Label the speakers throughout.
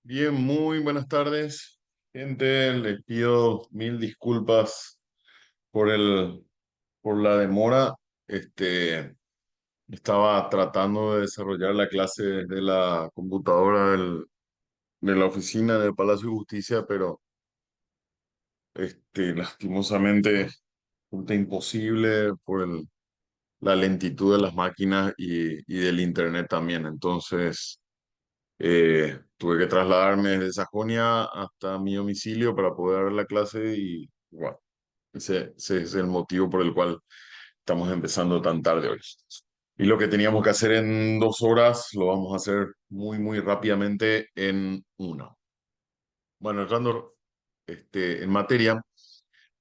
Speaker 1: Bien, muy buenas tardes, gente. Les pido mil disculpas por por la demora. Este, Estaba tratando de desarrollar la clase desde la computadora de la oficina del Palacio de Justicia, pero lastimosamente resulta imposible por la lentitud de las máquinas y del internet también. Entonces, tuve que trasladarme desde Sajonia hasta mi domicilio para poder ver la clase y bueno, ese es el motivo por el cual estamos empezando tan tarde hoy. Y lo que teníamos que hacer en 2 horas lo vamos a hacer muy rápidamente en una. Bueno, entrando en materia,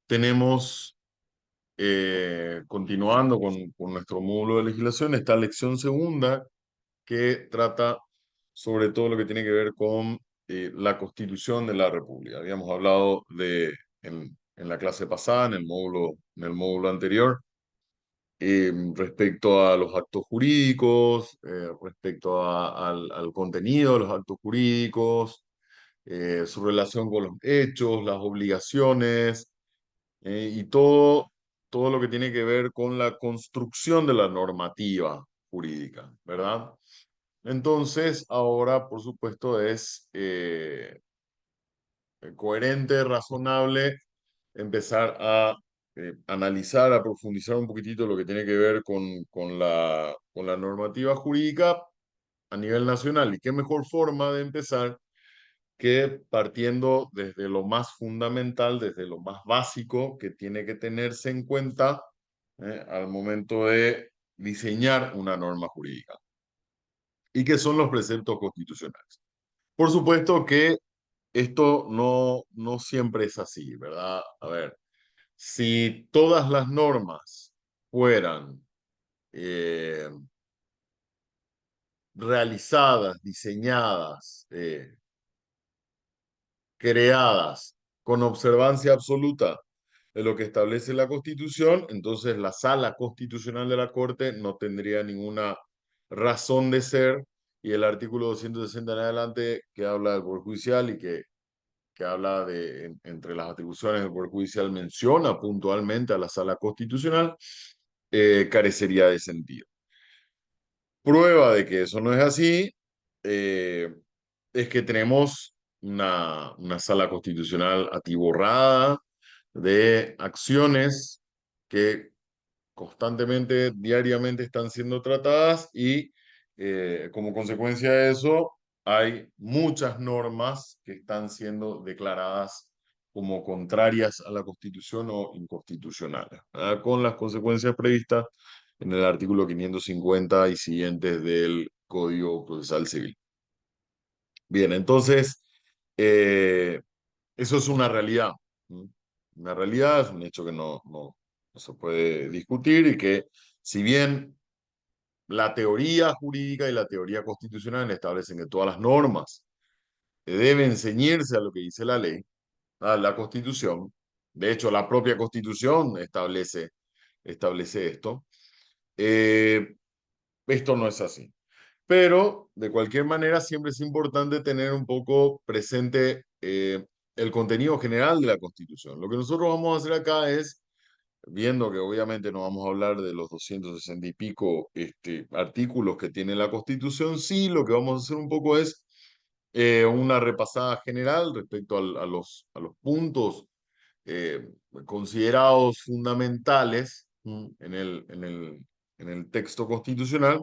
Speaker 1: tenemos, continuando con nuestro módulo de legislación, esta lección segunda que trata sobre todo lo que tiene que ver con la Constitución de la República. Habíamos hablado en la clase pasada, en el módulo anterior, respecto a los actos jurídicos, respecto al contenido de los actos jurídicos, su relación con los hechos, las obligaciones, y todo lo que tiene que ver con la construcción de la normativa jurídica, ¿verdad? Entonces, ahora, por supuesto, es coherente, razonable empezar a analizar, a profundizar un poquitito lo que tiene que ver con la normativa jurídica a nivel nacional. ¿Y qué mejor forma de empezar que partiendo desde lo más fundamental, desde lo más básico que tiene que tenerse en cuenta al momento de diseñar una norma jurídica? ¿Y qué son los preceptos constitucionales? Por supuesto que esto no siempre es así, ¿verdad? A ver, si todas las normas fueran eh, realizadas, diseñadas, creadas con observancia absoluta de lo que establece la Constitución, entonces la sala constitucional de la Corte no tendría ninguna razón de ser y el artículo 260 en adelante que habla del Poder Judicial y que habla entre las atribuciones del Poder Judicial, menciona puntualmente a la Sala Constitucional, carecería de sentido. Prueba de que eso no es así, eh, es que tenemos una Sala Constitucional atiborrada de acciones que constantemente, diariamente están siendo tratadas y como consecuencia de eso hay muchas normas que están siendo declaradas como contrarias a la Constitución o inconstitucionales, ¿verdad? Con las consecuencias previstas en el artículo 550 y siguientes del Código Procesal Civil. Bien, entonces, eh, eso es una realidad. ¿M? Una realidad, es un hecho que no se puede discutir y que si bien la teoría jurídica y la teoría constitucional establecen que todas las normas deben ceñirse a lo que dice la ley, a la Constitución, de hecho la propia Constitución establece esto, eh, esto no es así. Pero, de cualquier manera, siempre es importante tener un poco presente el contenido general de la Constitución. Lo que nosotros vamos a hacer acá es, viendo que obviamente no vamos a hablar de los 260 y pico artículos que tiene la Constitución, sí, lo que vamos a hacer un poco es una repasada general respecto a los puntos eh, considerados fundamentales en el texto constitucional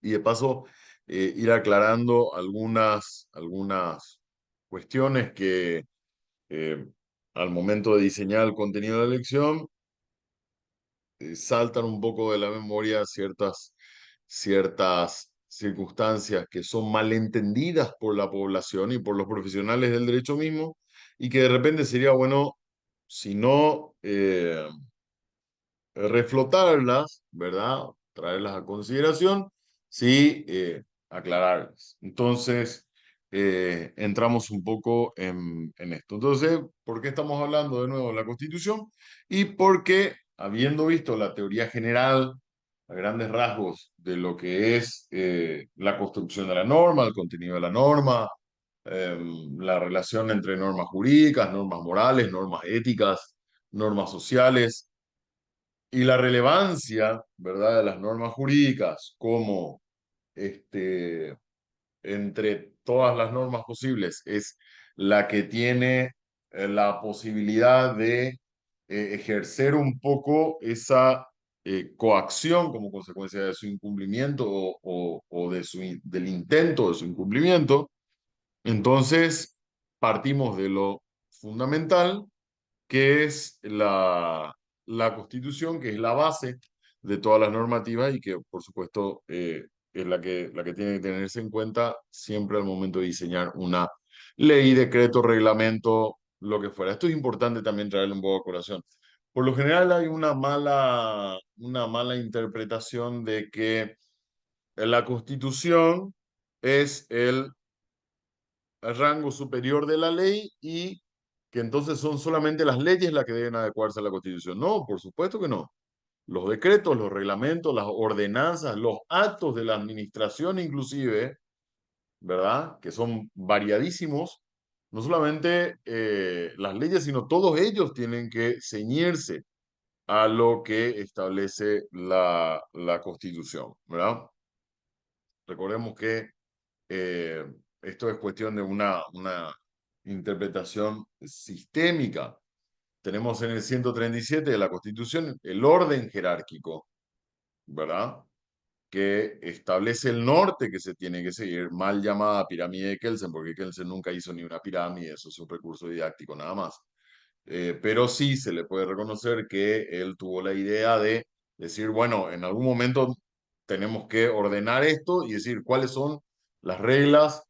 Speaker 1: y de paso ir aclarando algunas cuestiones que eh, al momento de diseñar el contenido de la elección saltan un poco de la memoria ciertas circunstancias que son malentendidas por la población y por los profesionales del derecho mismo y que de repente sería bueno, si no reflotarlas, ¿verdad? Traerlas a consideración, sí, aclararlas. Entonces, entramos un poco en esto. Entonces, ¿por qué estamos hablando de nuevo de la Constitución? Y porque, habiendo visto la teoría general, a grandes rasgos, de lo que es la construcción de la norma, el contenido de la norma, la relación entre normas jurídicas, normas morales, normas éticas, normas sociales y la relevancia, ¿verdad?, de las normas jurídicas como entre todas las normas posibles es la que tiene la posibilidad de ejercer un poco esa coacción como consecuencia de su incumplimiento o de del intento de su incumplimiento. Entonces, partimos de lo fundamental, que es la Constitución, que es la base de todas las normativas y que, por supuesto, es la que tiene que tenerse en cuenta siempre al momento de diseñar una ley, decreto, reglamento, lo que fuera. Esto es importante también traerle un poco a colación. Por lo general hay una mala interpretación de que la Constitución es el rango superior de la ley y que entonces son solamente las leyes las que deben adecuarse a la Constitución. No, por supuesto que no. Los decretos, los reglamentos, las ordenanzas, los actos de la administración inclusive, ¿verdad? Que son variadísimos. No solamente las leyes, sino todos ellos tienen que ceñirse a lo que establece la Constitución, ¿verdad? Recordemos que eh, esto es cuestión de una interpretación sistémica. Tenemos en el 137 de la Constitución el orden jerárquico, ¿verdad? Que establece el norte que se tiene que seguir, mal llamada pirámide de Kelsen, porque Kelsen nunca hizo ni una pirámide, eso es un recurso didáctico nada más. Pero sí se le puede reconocer que él tuvo la idea de decir, bueno, en algún momento tenemos que ordenar esto y decir cuáles son las reglas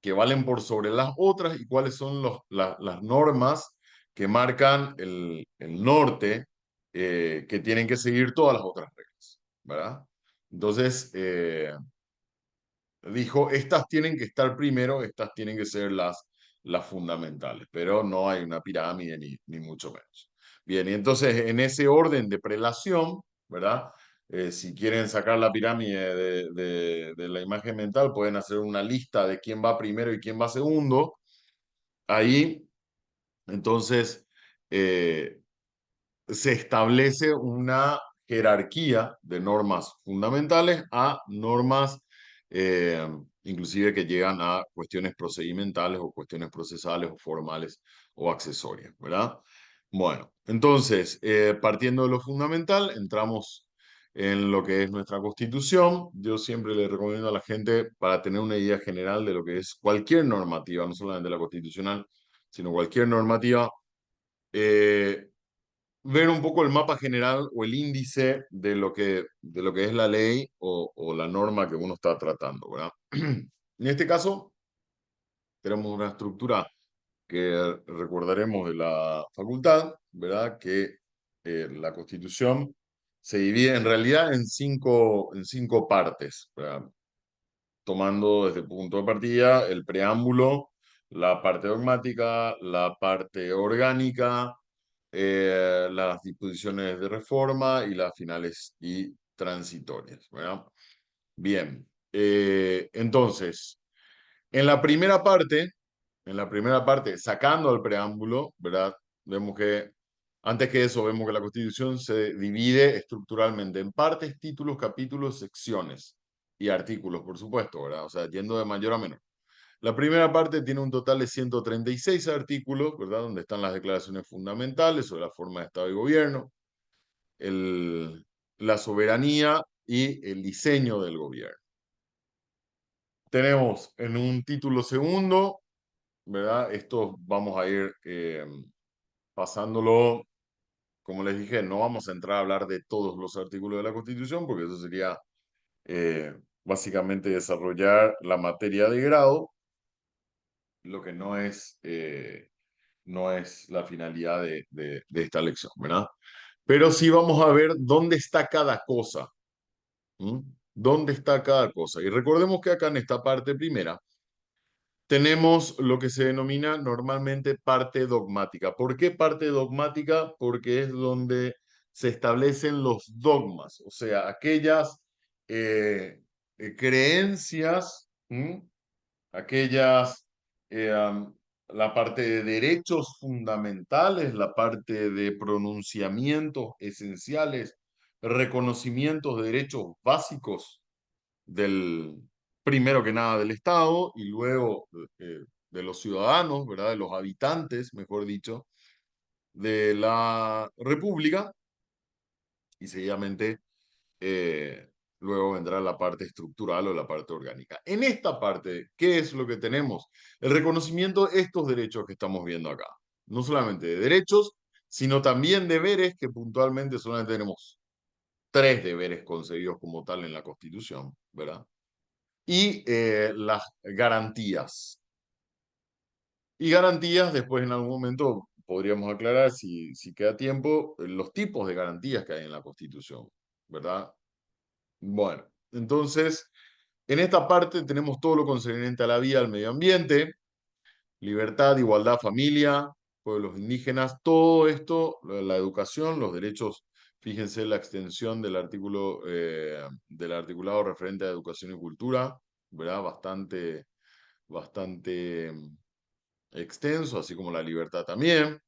Speaker 1: que valen por sobre las otras y cuáles son las normas que marcan el norte que tienen que seguir todas las otras reglas, ¿verdad? Entonces, dijo, estas tienen que estar primero, estas tienen que ser las fundamentales, pero no hay una pirámide ni mucho menos. Bien, y entonces en ese orden de prelación, ¿verdad? Si quieren sacar la pirámide de la imagen mental, pueden hacer una lista de quién va primero y quién va segundo. Ahí, entonces, eh, se establece una jerarquía de normas fundamentales a normas eh, inclusive que llegan a cuestiones procedimentales o cuestiones procesales o formales o accesorias, ¿verdad? Bueno, entonces, partiendo de lo fundamental, entramos en lo que es nuestra Constitución. Yo siempre le recomiendo a la gente, para tener una idea general de lo que es cualquier normativa, no solamente la constitucional, sino cualquier normativa, eh, ver un poco el mapa general o el índice de lo que es la ley o la norma que uno está tratando, ¿verdad? En este caso, tenemos una estructura que recordaremos de la facultad, ¿verdad? Que la Constitución se divide en realidad en cinco partes, ¿verdad? Tomando desde el punto de partida el preámbulo, la parte dogmática, la parte orgánica, las disposiciones de reforma y las finales y transitorias, ¿verdad? Bien, entonces, en la primera parte, sacando al preámbulo, ¿verdad? Vemos que, antes que eso, vemos que la Constitución se divide estructuralmente en partes, títulos, capítulos, secciones y artículos, por supuesto, ¿verdad? O sea, yendo de mayor a menor. La primera parte tiene un total de 136 artículos, ¿verdad? Donde están las declaraciones fundamentales sobre la forma de Estado y gobierno, el, la soberanía y el diseño del gobierno. Tenemos en un título segundo, ¿verdad? Esto vamos a ir pasándolo, como les dije, no vamos a entrar a hablar de todos los artículos de la Constitución, porque eso sería básicamente desarrollar la materia de grado, lo que no es la finalidad de esta lección, ¿verdad? Pero sí vamos a ver dónde está cada cosa. ¿Mm? ¿Dónde está cada cosa? Y recordemos que acá en esta parte primera tenemos lo que se denomina normalmente parte dogmática. ¿Por qué parte dogmática? Porque es donde se establecen los dogmas, o sea, aquellas creencias, ¿m? Aquellas la parte de derechos fundamentales, la parte de pronunciamientos esenciales, reconocimientos de derechos básicos del, primero que nada, del Estado y luego de los ciudadanos, ¿verdad? De los habitantes, mejor dicho, de la República y seguidamente luego vendrá la parte estructural o la parte orgánica. En esta parte, ¿qué es lo que tenemos? El reconocimiento de estos derechos que estamos viendo acá. No solamente de derechos, sino también deberes, que puntualmente solamente tenemos tres deberes concebidos como tal en la Constitución, ¿verdad? Y las garantías. Y garantías, después en algún momento podríamos aclarar, si queda tiempo, los tipos de garantías que hay en la Constitución, ¿verdad? Bueno, entonces, en esta parte tenemos todo lo concerniente a la vida, al medio ambiente, libertad, igualdad, familia, pueblos indígenas, todo esto, la educación, los derechos, fíjense la extensión del artículo, del articulado referente a educación y cultura, ¿verdad? Bastante extenso, así como la libertad también.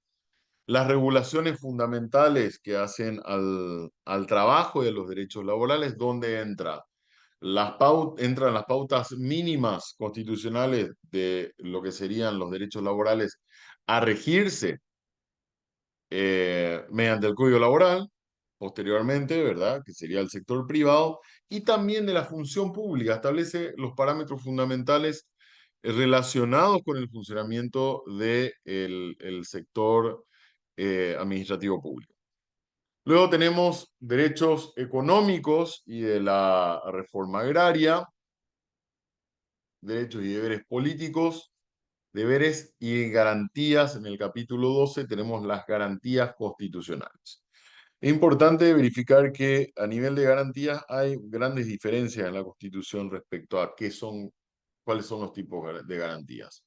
Speaker 1: Las regulaciones fundamentales que hacen al trabajo y a los derechos laborales, ¿dónde entra? Entran las pautas mínimas constitucionales de lo que serían los derechos laborales a regirse mediante el Código Laboral, posteriormente, ¿verdad? Que sería el sector privado, y también de la función pública. Establece los parámetros fundamentales relacionados con el funcionamiento del el sector administrativo público. Luego tenemos derechos económicos y de la reforma agraria, derechos y deberes políticos, deberes y garantías. En el capítulo 12 tenemos las garantías constitucionales. Es importante verificar que a nivel de garantías hay grandes diferencias en la Constitución respecto a cuáles son los tipos de garantías.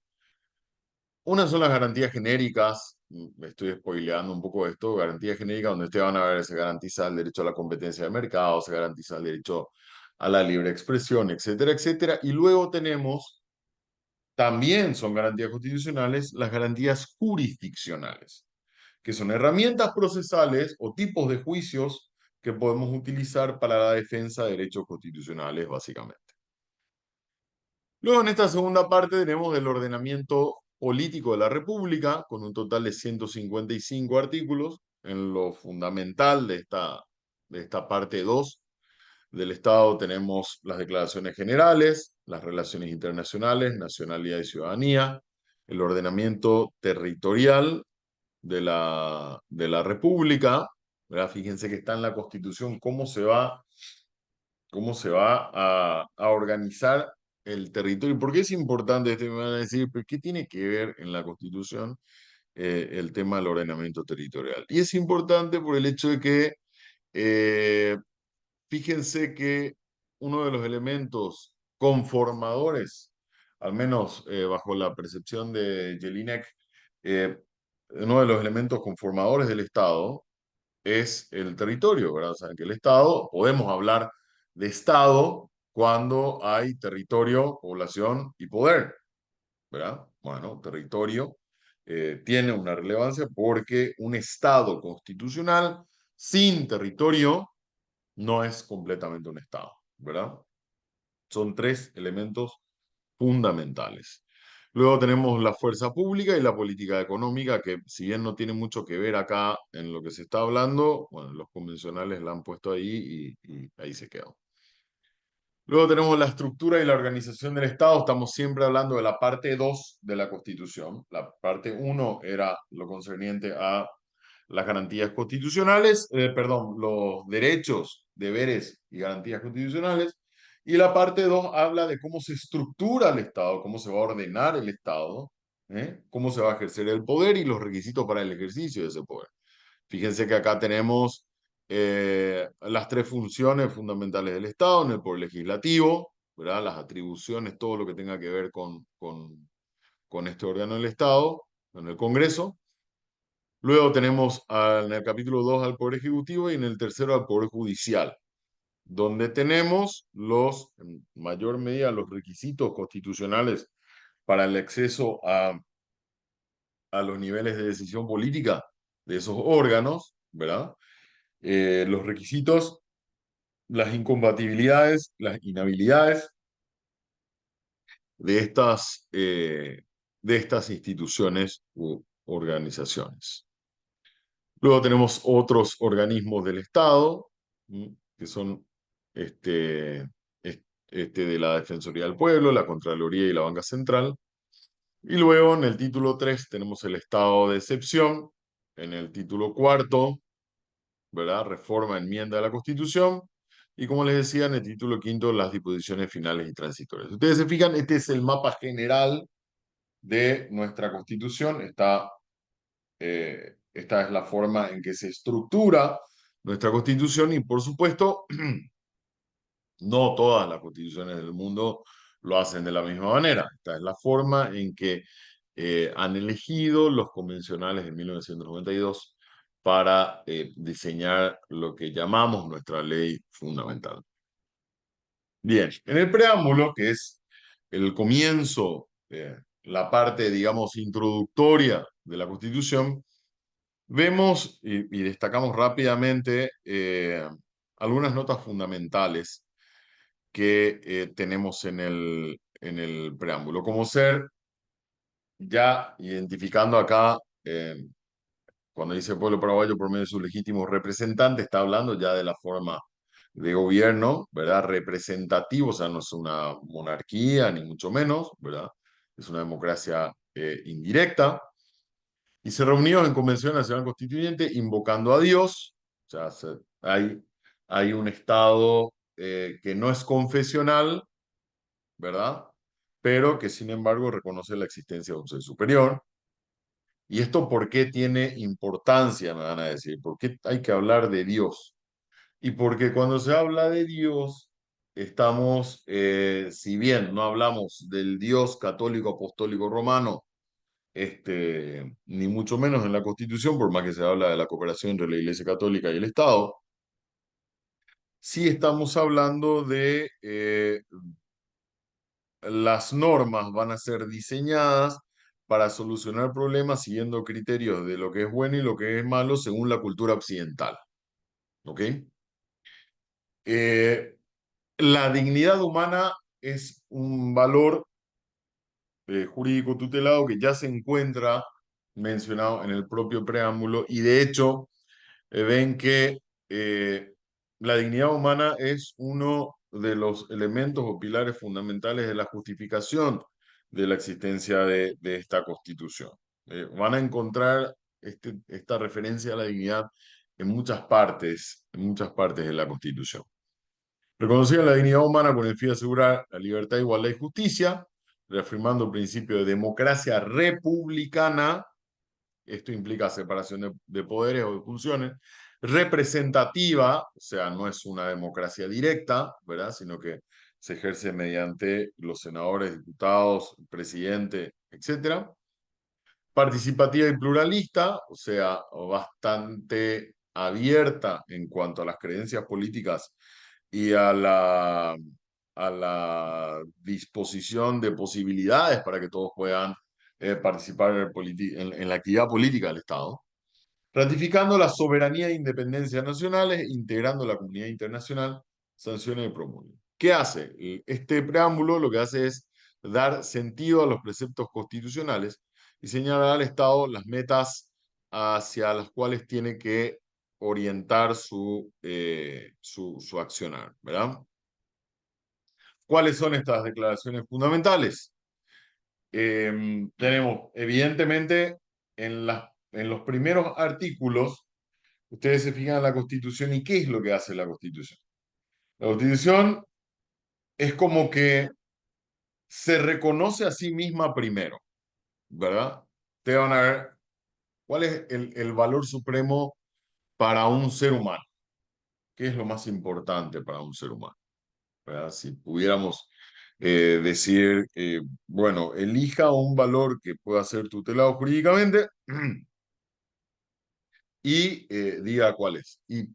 Speaker 1: Una son las garantías genéricas, me estoy spoileando un poco esto, garantías genéricas donde ustedes van a ver, se garantiza el derecho a la competencia de mercado, se garantiza el derecho a la libre expresión, etcétera, etcétera. Y luego tenemos, también son garantías constitucionales, las garantías jurisdiccionales, que son herramientas procesales o tipos de juicios que podemos utilizar para la defensa de derechos constitucionales, básicamente. Luego, en esta segunda parte, tenemos el ordenamiento político de la República, con un total de 155 artículos. En lo fundamental de esta parte 2 del Estado tenemos las declaraciones generales, las relaciones internacionales, nacionalidad y ciudadanía, el ordenamiento territorial de la República, ¿verdad? Fíjense que está en la Constitución cómo se va a organizar el territorio. ¿Por qué es importante esto? Me van a decir, ¿pero qué tiene que ver en la Constitución el tema del ordenamiento territorial? Y es importante por el hecho de que, eh, fíjense que uno de los elementos conformadores, al menos bajo la percepción de Jelinek, eh, uno de los elementos conformadores del Estado es el territorio, ¿verdad? O sea, que el Estado, podemos hablar de Estado cuando hay territorio, población y poder, ¿verdad? Bueno, territorio tiene una relevancia porque un Estado constitucional sin territorio no es completamente un Estado, ¿verdad? Son tres elementos fundamentales. Luego tenemos la fuerza pública y la política económica, que si bien no tiene mucho que ver acá en lo que se está hablando, bueno, los convencionales la han puesto ahí y ahí se quedó. Luego tenemos la estructura y la organización del Estado. Estamos siempre hablando de la parte 2 de la Constitución. La parte 1 era lo concerniente a las garantías constitucionales, perdón, los derechos, deberes y garantías constitucionales. Y la parte 2 habla de cómo se estructura el Estado, cómo se va a ordenar el Estado, cómo se va a ejercer el poder y los requisitos para el ejercicio de ese poder. Fíjense que acá tenemos las tres funciones fundamentales del Estado en el poder legislativo, ¿verdad? Las atribuciones, todo lo que tenga que ver con este órgano del Estado, en el Congreso. Luego tenemos en el capítulo 2 al Poder Ejecutivo y en el tercero al Poder Judicial, donde tenemos en mayor medida los requisitos constitucionales para el acceso a los niveles de decisión política de esos órganos, ¿verdad? Los requisitos, las incompatibilidades, las inhabilidades de estas instituciones u organizaciones. Luego tenemos otros organismos del Estado, que son este, de la Defensoría del Pueblo, la Contraloría y la Banca Central. Y luego en el título 3 tenemos el estado de excepción. En el título cuarto, ¿verdad? Reforma, enmienda de la Constitución. Y como les decía, en el título quinto, las disposiciones finales y transitorias. Ustedes se fijan, este es el mapa general de nuestra Constitución. Esta es la forma en que se estructura nuestra Constitución y, por supuesto, no todas las constituciones del mundo lo hacen de la misma manera. Esta es la forma en que han elegido los convencionales de 1992 para diseñar lo que llamamos nuestra ley fundamental. Bien, en el preámbulo, que es el comienzo, la parte, digamos, introductoria de la Constitución, vemos y destacamos rápidamente algunas notas fundamentales que tenemos en el preámbulo, como ser, ya identificando acá, cuando dice pueblo paraguayo por medio de sus legítimos representantes, está hablando ya de la forma de gobierno, ¿verdad? Representativo, o sea, no es una monarquía, ni mucho menos, ¿verdad? Es una democracia indirecta. Y se reunió en Convención Nacional Constituyente invocando a Dios, o sea, hay un Estado que no es confesional, ¿verdad? Pero que sin embargo reconoce la existencia de un ser superior. ¿Y esto por qué tiene importancia, me van a decir? ¿Por qué hay que hablar de Dios? Y porque cuando se habla de Dios, estamos, si bien no hablamos del Dios católico apostólico romano, ni mucho menos en la Constitución, por más que se habla de la cooperación entre la Iglesia Católica y el Estado, sí estamos hablando de las normas van a ser diseñadas para solucionar problemas siguiendo criterios de lo que es bueno y lo que es malo según la cultura occidental. ¿Ok? Eh, la dignidad humana es un valor jurídico tutelado que ya se encuentra mencionado en el propio preámbulo y de hecho ven que eh, la dignidad humana es uno de los elementos o pilares fundamentales de la justificación de la existencia de esta Constitución. Van a encontrar esta referencia a la dignidad en muchas partes de la Constitución. Reconocida la dignidad humana con el fin de asegurar la libertad, igualdad y justicia, reafirmando el principio de democracia republicana. Esto implica separación de poderes o de funciones, representativa, o sea, no es una democracia directa, ¿verdad? Sino que se ejerce mediante los senadores, diputados, presidente, etcétera. Participativa y pluralista, o sea, bastante abierta en cuanto a las creencias políticas y a la disposición de posibilidades para que todos puedan participar en la actividad política del Estado, ratificando la soberanía e independencia nacionales, integrando la comunidad internacional, sanciona y promulga. ¿Qué hace? Este preámbulo lo que hace es dar sentido a los preceptos constitucionales y señalar al Estado las metas hacia las cuales tiene que orientar su accionar, ¿verdad? ¿Cuáles son estas declaraciones fundamentales? Tenemos, evidentemente, en los primeros artículos, ustedes se fijan en la Constitución y qué es lo que hace la Constitución. La Constitución es como que se reconoce a sí misma primero, ¿verdad? Te van a ver cuál es el valor supremo para un ser humano. ¿Qué es lo más importante para un ser humano? ¿Verdad? Si pudiéramos decir, bueno, elija un valor que pueda ser tutelado jurídicamente y diga cuál es. Y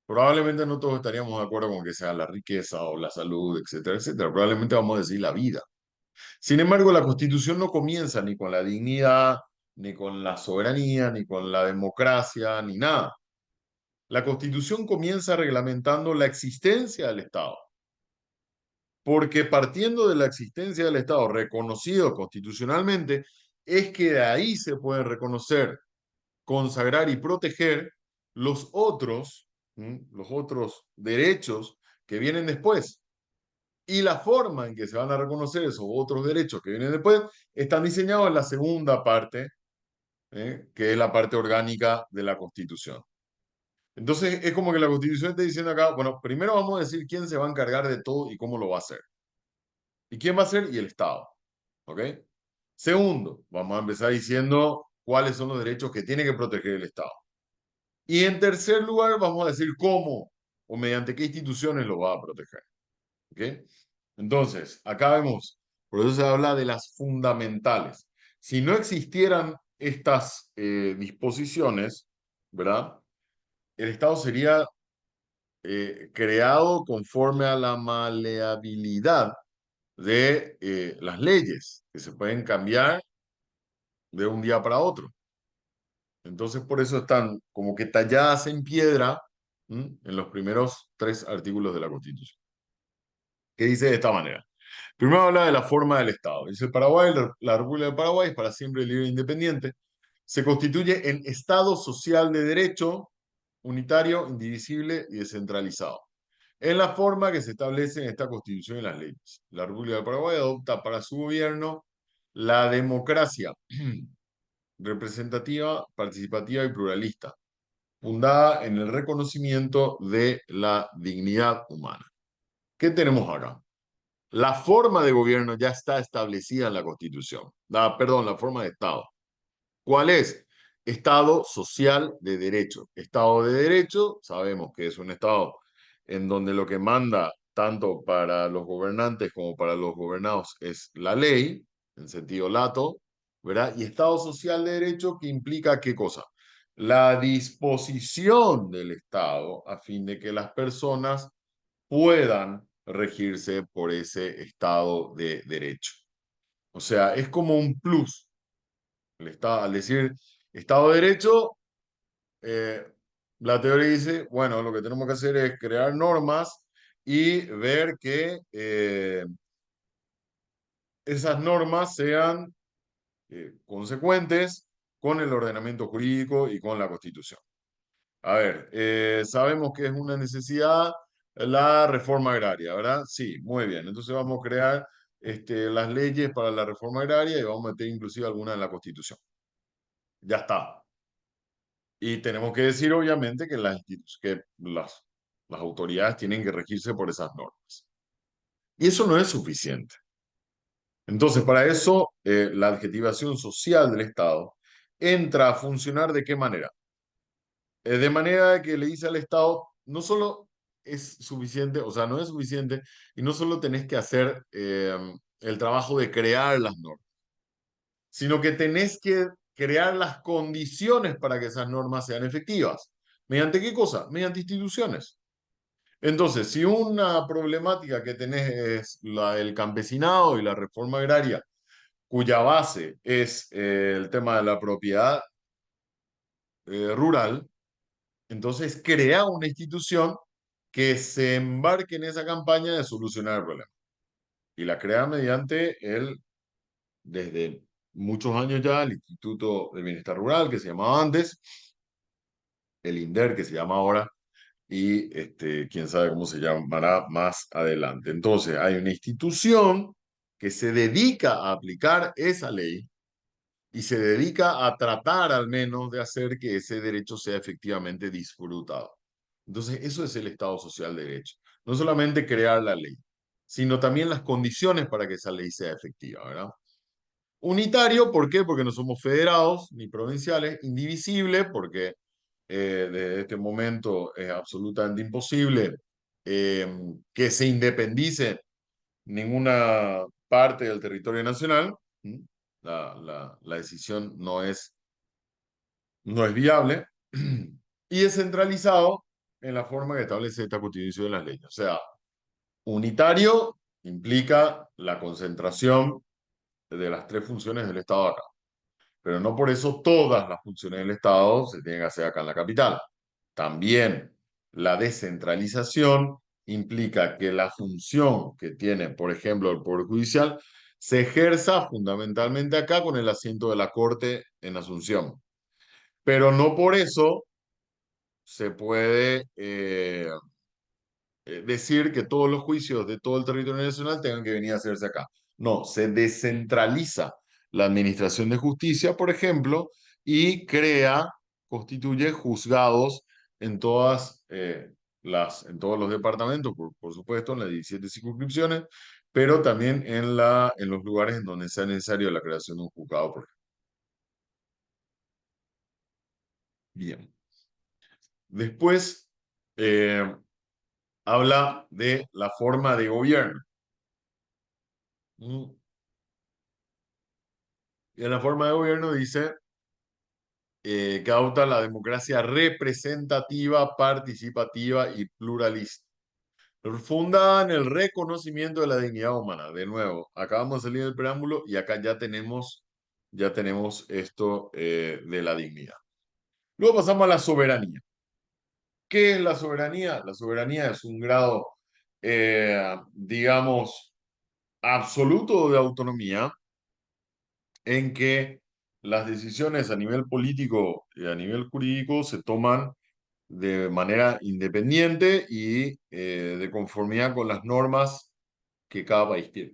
Speaker 1: probablemente no todos estaríamos de acuerdo con que sea la riqueza o la salud, etcétera, etcétera. Probablemente vamos a decir la vida. Sin embargo, la Constitución no comienza ni con la dignidad, ni con la soberanía, ni con la democracia, ni nada. La Constitución comienza reglamentando la existencia del Estado, porque partiendo de la existencia del Estado reconocido constitucionalmente, es que de ahí se pueden reconocer, consagrar y proteger los otros, los otros derechos que vienen después. Y la forma en que se van a reconocer esos otros derechos que vienen después están diseñados en la segunda parte, que es la parte orgánica de la Constitución. Entonces, es como que la Constitución está diciendo acá, bueno, primero vamos a decir quién se va a encargar de todo y cómo lo va a hacer. ¿Y quién va a ser? Y el Estado. ¿Ok? Segundo, vamos a empezar diciendo cuáles son los derechos que tiene que proteger el Estado. Y en tercer lugar, vamos a decir cómo o mediante qué instituciones lo va a proteger. ¿Ok? Entonces, acá vemos, por eso se habla de las fundamentales. Si no existieran estas disposiciones, ¿verdad? El Estado sería creado conforme a la maleabilidad de las leyes, que se pueden cambiar de un día para otro. Entonces, por eso están como que talladas en piedra, en los primeros 3 artículos de la Constitución, que dice de esta manera. Primero habla de la forma del Estado. Dice Paraguay, la República de Paraguay es para siempre libre e independiente. Se constituye en Estado social de derecho, unitario, indivisible y descentralizado, en la forma que se establece en esta Constitución y las leyes. La República de Paraguay adopta para su gobierno la democracia representativa, participativa y pluralista, fundada en el reconocimiento de la dignidad humana. ¿Qué tenemos acá? La forma de gobierno ya está establecida en la Constitución. Perdón, la forma de Estado. ¿Cuál es? Estado social de derecho. Estado de derecho, sabemos que es un estado en donde lo que manda tanto para los gobernantes como para los gobernados es la ley, en sentido lato, ¿verdad? Y estado social de derecho que implica ¿qué cosa? La disposición del Estado a fin de que las personas puedan regirse por ese estado de derecho. O sea, es como un plus. Al decir Estado de Derecho, eh, la teoría dice, bueno, lo que tenemos que hacer es crear normas y ver que esas normas sean consecuentes con el ordenamiento jurídico y con la Constitución. A ver, sabemos que es una necesidad la reforma agraria, ¿verdad? Sí, muy bien. Entonces vamos a crear las leyes para la reforma agraria y vamos a meter inclusive alguna en la Constitución. Ya está. Y tenemos que decir, obviamente, que las autoridades tienen que regirse por esas normas. Y eso no es suficiente. Entonces, para eso, la adjetivación social del Estado entra a funcionar ¿de qué manera? De manera que le dice al Estado, no solo es suficiente, o sea, no es suficiente, y no solo tenés que hacer el trabajo de crear las normas, sino que tenés que crear las condiciones para que esas normas sean efectivas. ¿Mediante qué cosa? Mediante instituciones. Entonces, si una problemática que tenés es la del campesinado y la reforma agraria, cuya base es el tema de la propiedad rural, entonces crea una institución que se embarque en esa campaña de solucionar el problema. Y la crea mediante desde muchos años ya, el Instituto de Bienestar Rural, que se llamaba antes, el INDER, que se llama ahora, y quién sabe cómo se llamará más adelante. Entonces, hay una institución que se dedica a aplicar esa ley y se dedica a tratar al menos de hacer que ese derecho sea efectivamente disfrutado. Entonces, eso es el Estado Social de Derecho. No solamente crear la ley, sino también las condiciones para que esa ley sea efectiva, ¿verdad? Unitario, ¿por qué? Porque no somos federados ni provinciales. Indivisible, porque desde este momento es absolutamente imposible eh, que se independice ninguna parte del territorio nacional. ¿Mm? La decisión no es viable. Y descentralizado en la forma que establece esta Constitución de las leyes. O sea, unitario implica la concentración de las tres funciones del Estado acá. Pero no por eso todas las funciones del Estado se tienen que hacer acá en la capital. También la descentralización implica que la función que tiene, por ejemplo, el Poder Judicial, se ejerza fundamentalmente acá con el asiento de la Corte en Asunción. Pero no por eso se puede decir que todos los juicios de todo el territorio nacional tengan que venir a hacerse acá. No, se descentraliza la administración de justicia, por ejemplo, y constituye juzgados en en todos los departamentos, por supuesto, en las 17 circunscripciones, pero también en los lugares en donde sea necesario la creación de un juzgado, por ejemplo. Bien. Después habla de la forma de gobierno. Mm. Y en la forma de gobierno dice que adopta la democracia representativa, participativa y pluralista, fundada en el reconocimiento de la dignidad humana. De nuevo, acabamos de salir del preámbulo y acá ya tenemos esto de la dignidad. Luego pasamos a la soberanía. ¿Qué es la soberanía? La soberanía es un grado, digamos, absoluto de autonomía en que las decisiones a nivel político y a nivel jurídico se toman de manera independiente y de conformidad con las normas que cada país tiene.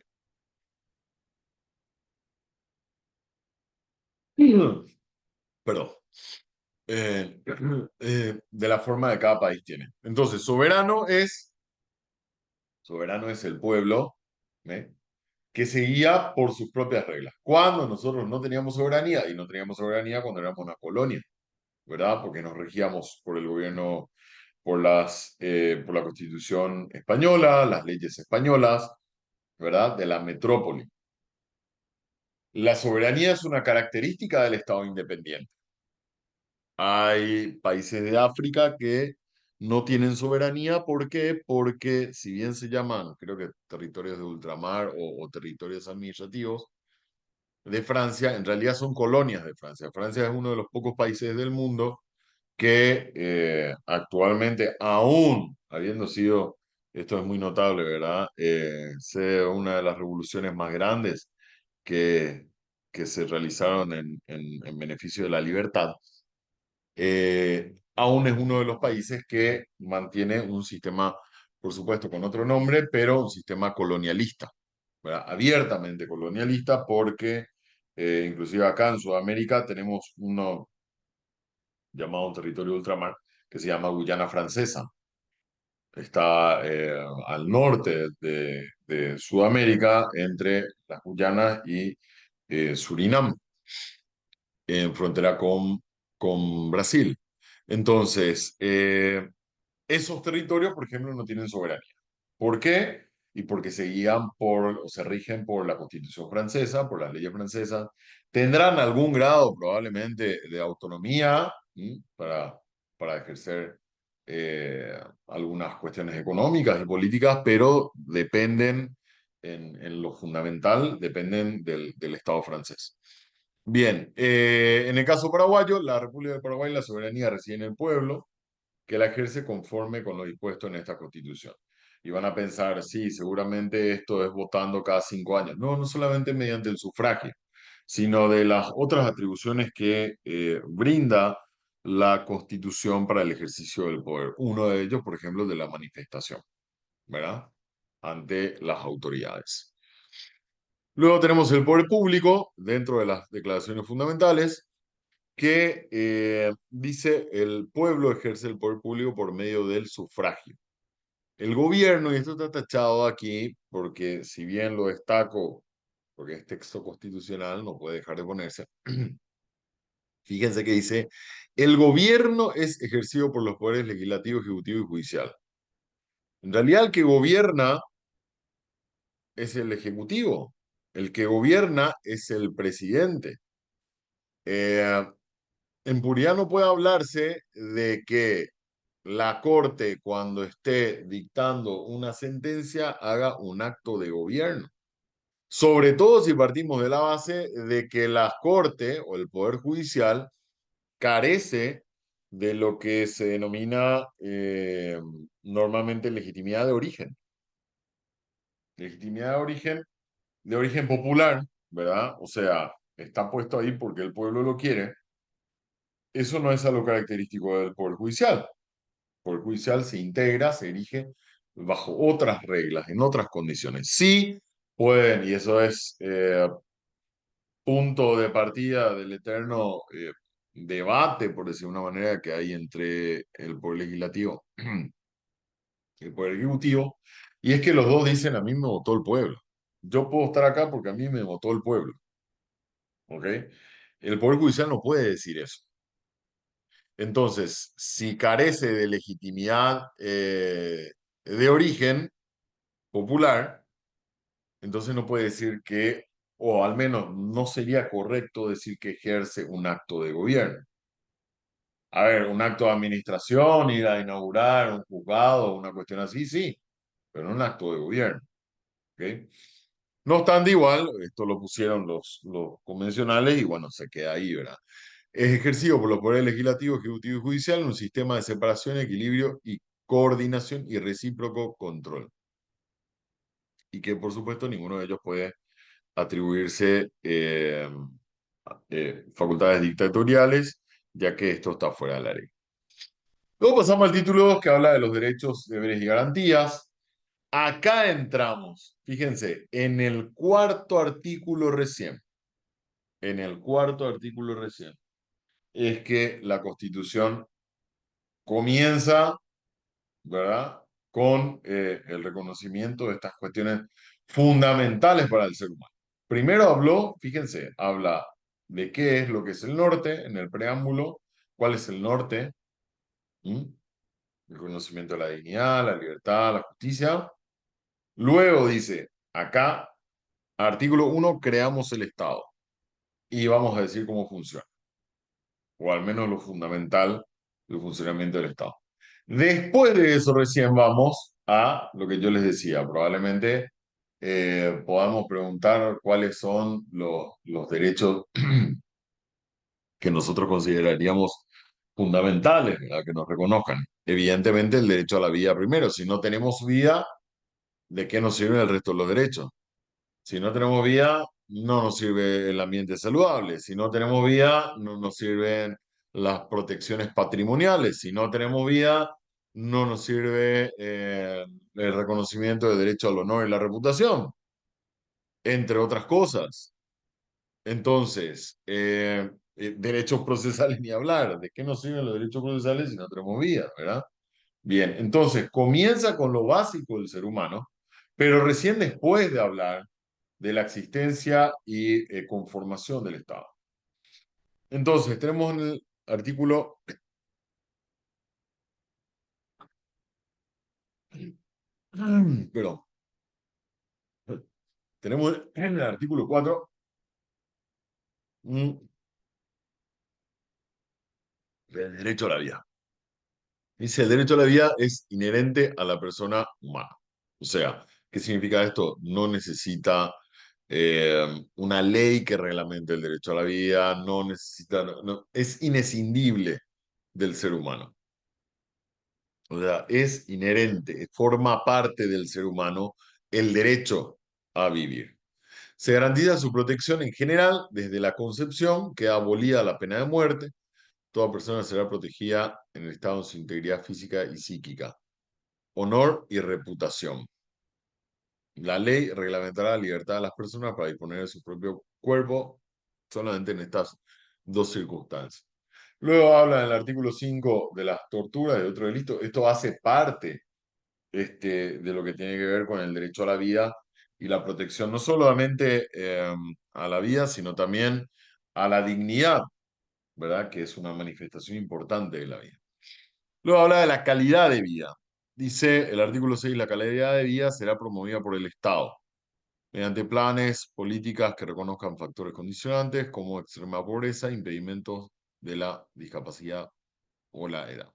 Speaker 1: Perdón. Eh, de la forma de cada país tiene. Entonces, soberano es el pueblo, ¿eh? Que se guía por sus propias reglas. Cuando nosotros no teníamos soberanía, y no teníamos soberanía cuando éramos una colonia, ¿verdad? Porque nos regíamos por el gobierno, por la Constitución española, las leyes españolas, ¿verdad? De la metrópoli. La soberanía es una característica del Estado independiente. Hay países de África que no tienen soberanía. ¿Por qué? Porque si bien se llaman, creo que territorios de ultramar o territorios administrativos de Francia, en realidad son colonias de Francia. Francia es uno de los pocos países del mundo que actualmente, aún habiendo sido, esto es muy notable, ¿verdad? Sea una de las revoluciones más grandes que, que se realizaron en beneficio de la libertad, aún es uno de los países que mantiene un sistema, por supuesto, con otro nombre, pero un sistema colonialista, ¿verdad? Abiertamente colonialista, porque inclusive acá en Sudamérica tenemos uno llamado un territorio de ultramar que se llama Guyana Francesa. Está al norte de Sudamérica, entre las Guyanas y Surinam, en frontera con Brasil. Entonces, esos territorios, por ejemplo, no tienen soberanía. ¿Por qué? Y porque se guían o se rigen por la Constitución francesa, por las leyes francesas. Tendrán algún grado probablemente de autonomía, ¿sí? Para ejercer algunas cuestiones económicas y políticas, pero dependen, en lo fundamental, dependen del Estado francés. Bien, en el caso paraguayo, la República de Paraguay, la soberanía reside en el pueblo, que la ejerce conforme con lo dispuesto en esta Constitución. Y van a pensar, sí, seguramente esto es votando cada 5 años. No, no solamente mediante el sufragio, sino de las otras atribuciones que brinda la Constitución para el ejercicio del poder. Uno de ellos, por ejemplo, de la manifestación, ¿verdad? Ante las autoridades. Luego tenemos el poder público dentro de las declaraciones fundamentales, que dice el pueblo ejerce el poder público por medio del sufragio. El gobierno, y esto está tachado aquí porque si bien lo destaco, porque es texto constitucional, no puede dejar de ponerse, fíjense que dice, el gobierno es ejercido por los poderes legislativo, ejecutivo y judicial. En realidad el que gobierna es el ejecutivo, el que gobierna es el presidente. Eh, en puridad no puede hablarse de que la Corte, cuando esté dictando una sentencia, haga un acto de gobierno. Sobre todo si partimos de la base de que la Corte o el Poder Judicial carece de lo que se denomina normalmente legitimidad de origen. Legitimidad de origen popular, ¿verdad? O sea, está puesto ahí porque el pueblo lo quiere. Eso no es algo característico del Poder Judicial. El Poder Judicial se integra, se erige bajo otras reglas, en otras condiciones. Sí pueden, y eso es punto de partida del eterno debate, por decir una manera, que hay entre el Poder Legislativo y el Poder Ejecutivo, y es que los dos dicen, a mí me votó el pueblo. Yo puedo estar acá porque a mí me votó el pueblo, ¿ok? El Poder Judicial no puede decir eso. Entonces, si carece de legitimidad de origen popular, entonces no puede decir que, o al menos no sería correcto decir que ejerce un acto de gobierno. A ver, un acto de administración, ir a inaugurar un juzgado, una cuestión así, sí, pero no un acto de gobierno. ¿Ok? No obstante, igual, esto lo pusieron los convencionales y bueno, se queda ahí, ¿verdad? Es ejercido por los poderes legislativo, ejecutivo y judicial en un sistema de separación, equilibrio y coordinación y recíproco control. Y que, por supuesto, ninguno de ellos puede atribuirse facultades dictatoriales, ya que esto está fuera de la ley. Luego pasamos al título 2 que habla de los derechos, deberes y garantías. Acá entramos, fíjense, en el cuarto artículo recién. En el cuarto artículo recién. Es que la Constitución comienza, ¿verdad? Con el reconocimiento de estas cuestiones fundamentales para el ser humano. Primero habló, fíjense, habla de qué es lo que es el norte en el preámbulo, cuál es el norte, ¿Mm? El conocimiento de la dignidad, la libertad, la justicia. Luego dice, acá, artículo 1, creamos el Estado y vamos a decir cómo funciona, o al menos lo fundamental del funcionamiento del Estado. Después de eso recién vamos a lo que yo les decía, probablemente podamos preguntar cuáles son los derechos que nosotros consideraríamos fundamentales, ¿verdad? Que nos reconozcan. Evidentemente el derecho a la vida primero. Si no tenemos vida, ¿de qué nos sirven el resto de los derechos? Si no tenemos vida, no nos sirve el ambiente saludable. Si no tenemos vida, no nos sirven las protecciones patrimoniales. Si no tenemos vida, no nos sirve el reconocimiento del derecho al honor y la reputación, entre otras cosas. Entonces, derechos procesales ni hablar. ¿De qué nos sirven los derechos procesales si no tenemos vida, verdad? Bien, entonces comienza con lo básico del ser humano, pero recién después de hablar de la existencia y conformación del Estado. Entonces, tenemos en el artículo, perdón, tenemos en el artículo 4 el derecho a la vida. Dice, el derecho a la vida es inherente a la persona humana. O sea, ¿qué significa esto? No necesita una ley que reglamente el derecho a la vida, no necesita, es inescindible del ser humano. O sea, es inherente, forma parte del ser humano el derecho a vivir. Se garantiza su protección en general desde la concepción, queda abolida la pena de muerte. Toda persona será protegida en el estado de su integridad física y psíquica. Honor y reputación. La ley reglamentará la libertad de las personas para disponer de su propio cuerpo solamente en estas dos circunstancias. Luego habla en el artículo 5 de las torturas y de otro delito. Esto hace parte de lo que tiene que ver con el derecho a la vida y la protección, no solamente a la vida, sino también a la dignidad, ¿verdad? Que es una manifestación importante de la vida. Luego habla de la calidad de vida. Dice el artículo 6, la calidad de vida será promovida por el Estado mediante planes, políticas que reconozcan factores condicionantes como extrema pobreza, impedimentos de la discapacidad o la edad.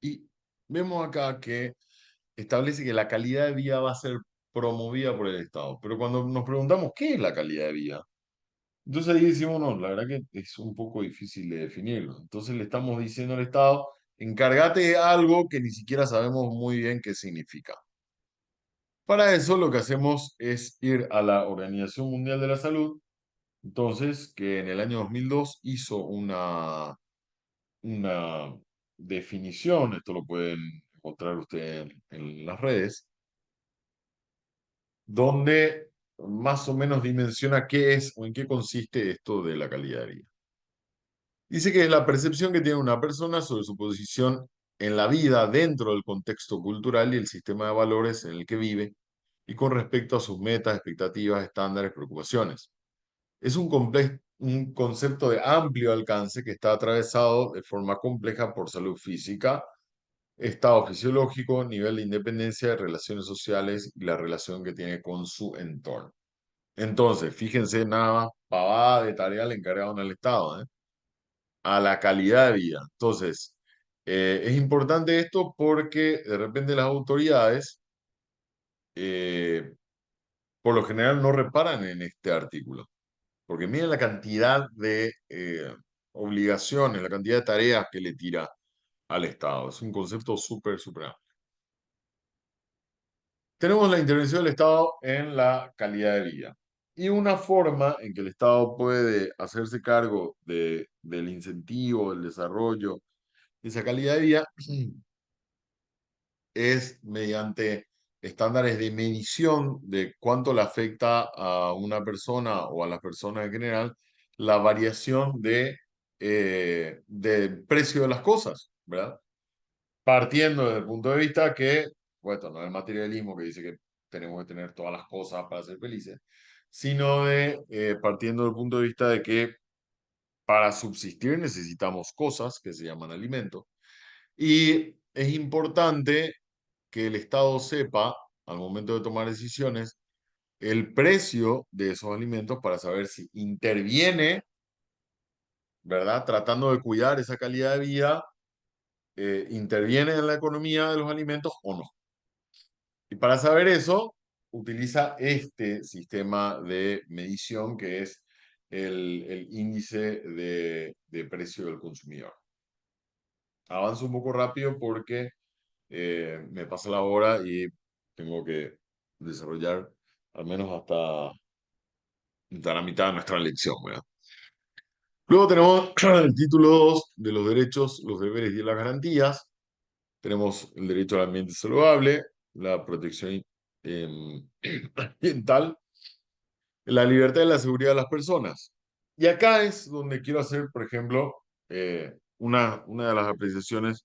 Speaker 1: Y vemos acá que establece que la calidad de vida va a ser promovida por el Estado. Pero cuando nos preguntamos qué es la calidad de vida, entonces ahí decimos, no, la verdad que es un poco difícil de definirlo. Entonces le estamos diciendo al Estado, encárgate de algo que ni siquiera sabemos muy bien qué significa. Para eso lo que hacemos es ir a la Organización Mundial de la Salud, entonces, que en el año 2002 hizo una definición, esto lo pueden encontrar ustedes en las redes, donde más o menos dimensiona qué es o en qué consiste esto de la calidad de vida. Dice que es la percepción que tiene una persona sobre su posición en la vida dentro del contexto cultural y el sistema de valores en el que vive y con respecto a sus metas, expectativas, estándares, preocupaciones. Es un concepto de amplio alcance que está atravesado de forma compleja por salud física, estado fisiológico, nivel de independencia, relaciones sociales y la relación que tiene con su entorno. Entonces, fíjense nada más, pavada de tarea le encargaron al Estado, ¿eh? A la calidad de vida. Entonces, es importante esto porque de repente las autoridades, eh, por lo general, no reparan en este artículo. Porque miren la cantidad de obligaciones, la cantidad de tareas que le tira al Estado. Es un concepto súper, súper amplio. Tenemos la intervención del Estado en la calidad de vida. Y una forma en que el Estado puede hacerse cargo del incentivo, del desarrollo de esa calidad de vida es mediante estándares de medición de cuánto le afecta a una persona o a las personas en general la variación del precio de las cosas, ¿verdad? Partiendo desde el punto de vista que, bueno, no es el materialismo que dice que tenemos que tener todas las cosas para ser felices, sino partiendo del punto de vista de que para subsistir necesitamos cosas que se llaman alimentos. Y es importante que el Estado sepa, al momento de tomar decisiones, el precio de esos alimentos para saber si interviene, ¿verdad? Tratando de cuidar esa calidad de vida, interviene en la economía de los alimentos o no. Y para saber eso, utiliza este sistema de medición que es el índice de precio del consumidor. Avanzo un poco rápido porque me pasa la hora y tengo que desarrollar al menos hasta la mitad de nuestra lección, ¿verdad? Luego tenemos el título 2 de los derechos, los deberes y las garantías. Tenemos el derecho al ambiente saludable, la protección ambiental, la libertad y la seguridad de las personas. Y acá es donde quiero hacer, por ejemplo, una de las apreciaciones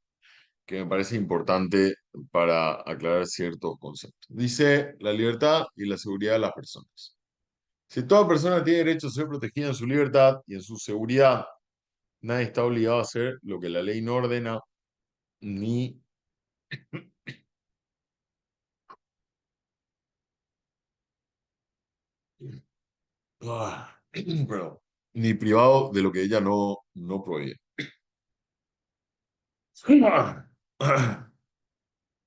Speaker 1: que me parece importante para aclarar ciertos conceptos. Dice la libertad y la seguridad de las personas. Si toda persona tiene derecho a ser protegida en su libertad y en su seguridad, nadie está obligado a hacer lo que la ley no ordena ni, perdón, ni privado de lo que ella no prohíbe.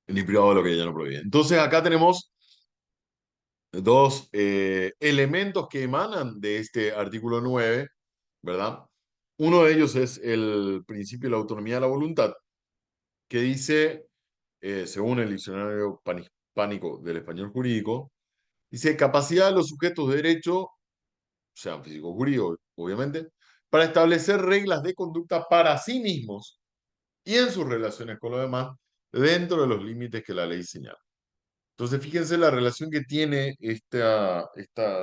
Speaker 1: Ni privado de lo que ella no prohíbe. Entonces acá tenemos dos elementos que emanan de este artículo 9, ¿verdad? Uno de ellos es el principio de la autonomía de la voluntad, que dice, según el diccionario panhispánico del español jurídico, dice capacidad de los sujetos de derecho, sean físicos jurídicos, obviamente, para establecer reglas de conducta para sí mismos y en sus relaciones con los demás, dentro de los límites que la ley señala. Entonces, fíjense la relación que tiene esta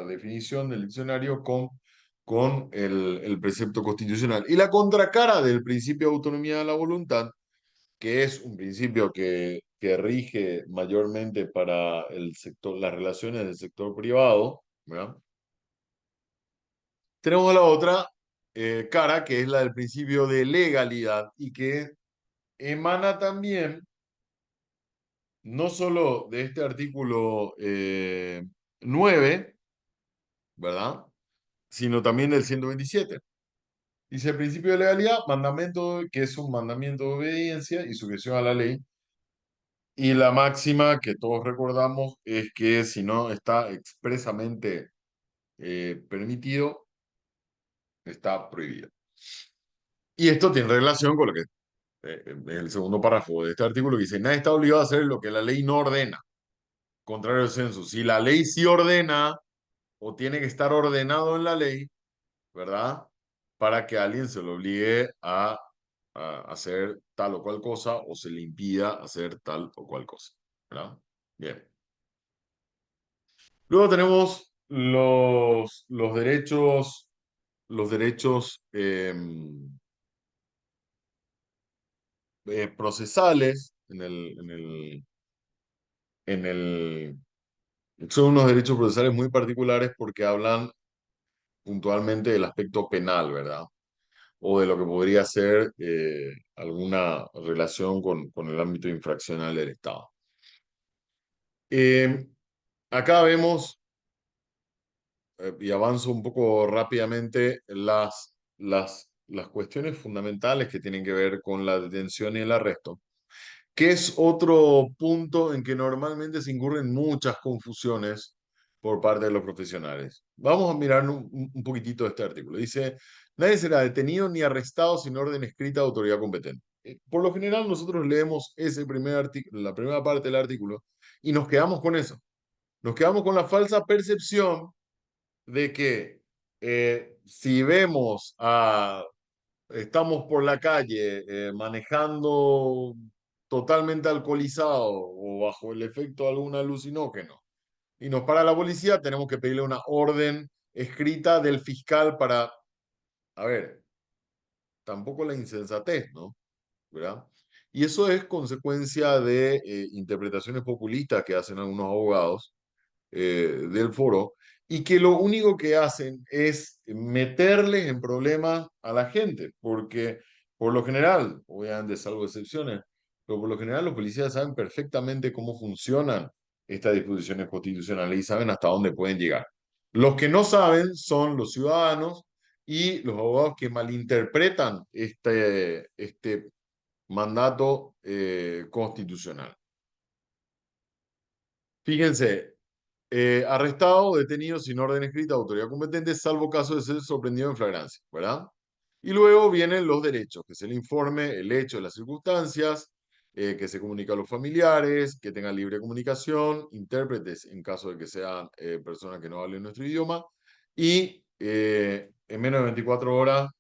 Speaker 1: definición del diccionario con el precepto constitucional. Y la contracara del principio de autonomía de la voluntad, que es un principio que rige mayormente para el sector, las relaciones del sector privado, ¿verdad? Tenemos la otra cara, que es la del principio de legalidad y que emana también no solo de este artículo 9, ¿verdad? Sino también del 127. Dice el principio de legalidad, mandamiento, que es un mandamiento de obediencia y sujeción a la ley, Y la máxima que todos recordamos es que si no está expresamente permitido, está prohibido. Y esto tiene relación con lo que es el segundo párrafo de este artículo que dice, nadie está obligado a hacer lo que la ley no ordena, contrario al censo. Si la ley sí ordena o tiene que estar ordenado en la ley, ¿verdad? Para que alguien se lo obligue a hacer tal o cual cosa o se le impida hacer tal o cual cosa, ¿verdad? Bien. Luego tenemos los derechos procesales en el, son unos derechos procesales muy particulares porque hablan puntualmente del aspecto penal, ¿verdad? O de lo que podría ser alguna relación con el ámbito infraccional del Estado. Eh, Acá vemos, y avanzo un poco rápidamente, las cuestiones fundamentales que tienen que ver con la detención y el arresto, que es otro punto en que normalmente se incurren muchas confusiones por parte de los profesionales. Vamos a mirar un poquitito este artículo. Dice, nadie será detenido ni arrestado sin orden escrita de autoridad competente. Por lo general nosotros leemos ese primer artículo, la primera parte del artículo y nos quedamos con eso. Nos quedamos con la falsa percepción de que si vemos estamos por la calle manejando totalmente alcoholizado o bajo el efecto de algún alucinógeno y nos para la policía, tenemos que pedirle una orden escrita del fiscal para, a ver, tampoco la insensatez, ¿no? ¿Verdad? Y eso es consecuencia de interpretaciones populistas que hacen algunos abogados del foro y que lo único que hacen es meterles en problemas a la gente, porque por lo general, obviamente salvo excepciones, pero por lo general los policías saben perfectamente cómo funcionan estas disposiciones constitucionales y saben hasta dónde pueden llegar. Los que no saben son los ciudadanos y los abogados que malinterpretan este mandato constitucional. Fíjense, arrestado o detenido sin orden escrita de autoridad competente, salvo caso de ser sorprendido en flagrancia, ¿verdad? Y luego vienen los derechos, que es el informe, el hecho, las circunstancias, que se comunica a los familiares, que tengan libre comunicación, intérpretes en caso de que sean personas que no hablen nuestro idioma, y en menos de 24 horas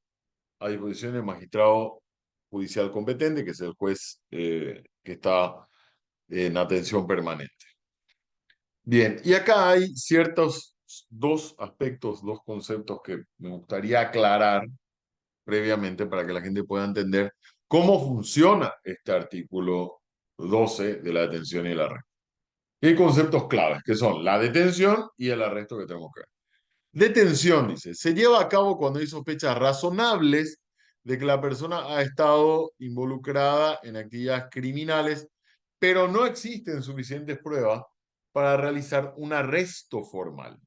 Speaker 1: a disposición del magistrado judicial competente, que es el juez que está en atención permanente. Bien, y acá hay ciertos dos aspectos, dos conceptos que me gustaría aclarar previamente para que la gente pueda entender cómo funciona este artículo 12 de la detención y el arresto. Y hay conceptos claves, que son la detención y el arresto que tenemos que ver. Detención, dice, se lleva a cabo cuando hay sospechas razonables de que la persona ha estado involucrada en actividades criminales, pero no existen suficientes pruebas para realizar un arresto formal.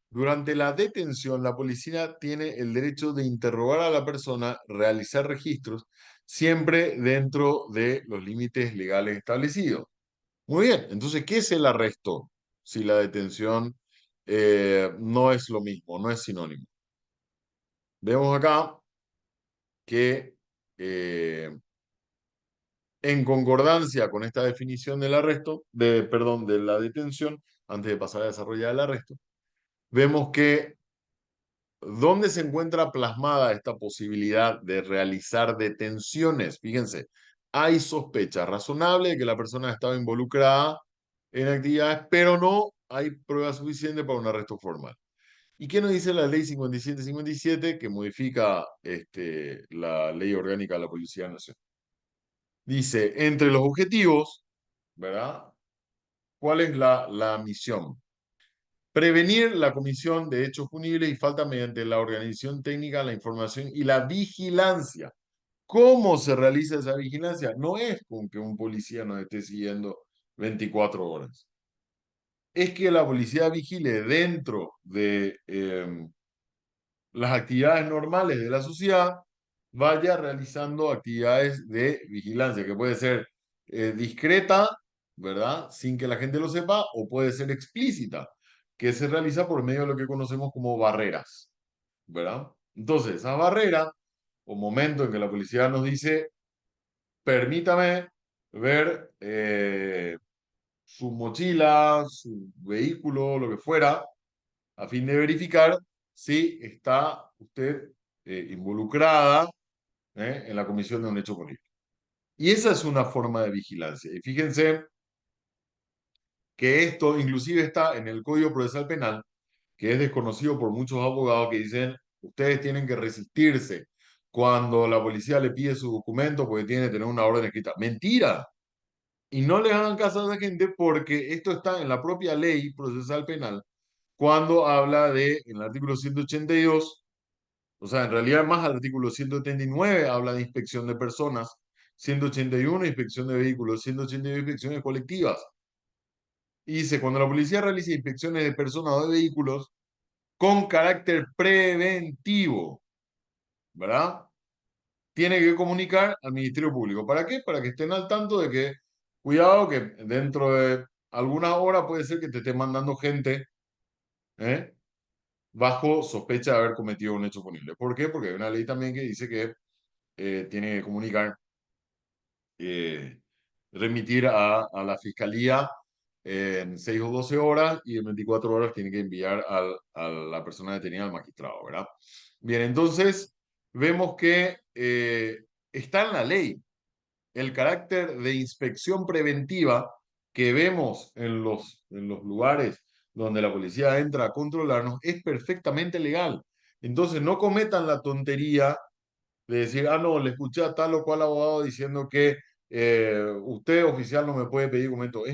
Speaker 1: Durante la detención, la policía tiene el derecho de interrogar a la persona, realizar registros, siempre dentro de los límites legales establecidos. Muy bien, entonces, ¿qué es el arresto si la detención no es lo mismo, no es sinónimo? Vemos acá que en concordancia con esta definición del arresto, perdón, de la detención, antes de pasar a desarrollar el arresto, vemos que ¿dónde se encuentra plasmada esta posibilidad de realizar detenciones? Fíjense, hay sospecha razonable de que la persona estaba involucrada en actividades, pero no hay pruebas suficientes para un arresto formal. ¿Y qué nos dice la ley 5757 que modifica la ley orgánica de la Policía Nacional? Dice, entre los objetivos, ¿verdad? ¿Cuál es la misión? Prevenir la comisión de hechos punibles y falta mediante la organización técnica, la información y la vigilancia. ¿Cómo se realiza esa vigilancia? No es con que un policía nos esté siguiendo 24 horas. Es que la policía vigile dentro de las actividades normales de la sociedad, vaya realizando actividades de vigilancia, que puede ser discreta, ¿verdad? Sin que la gente lo sepa, o puede ser explícita, que se realiza por medio de lo que conocemos como barreras, ¿verdad? Entonces, esa barrera, o momento en que la policía nos dice, permítame ver su mochila, su vehículo, lo que fuera, a fin de verificar si está usted involucrada en la comisión de un hecho punible. Y esa es una forma de vigilancia. Y fíjense que esto inclusive está en el Código Procesal Penal, que es desconocido por muchos abogados que dicen, ustedes tienen que resistirse cuando la policía le pide su documento porque tiene que tener una orden escrita. Mentira. Y no le hagan caso a esa gente porque esto está en la propia ley procesal penal cuando habla de, en el artículo 182, o sea, en realidad más al artículo 179 habla de inspección de personas, 181 inspección de vehículos, 182 inspecciones colectivas. Y dice, cuando la policía realiza inspecciones de personas o de vehículos con carácter preventivo, ¿verdad? Tiene que comunicar al Ministerio Público. ¿Para qué? Para que estén al tanto de que, cuidado, que dentro de algunas horas puede ser que te esté mandando gente ¿eh? bajo sospecha de haber cometido un hecho punible. ¿Por qué? Porque hay una ley también que dice que tiene que comunicar, eh, remitir a la fiscalía en 6 o 12 horas y en 24 horas tiene que enviar a la persona detenida al magistrado, ¿verdad? Bien, entonces vemos que está en la ley el carácter de inspección preventiva que vemos en los lugares donde la policía entra a controlarnos es perfectamente legal. Entonces no cometan la tontería de decir, ah, no, le escuché a tal o cual abogado diciendo que usted oficial no me puede pedir documento.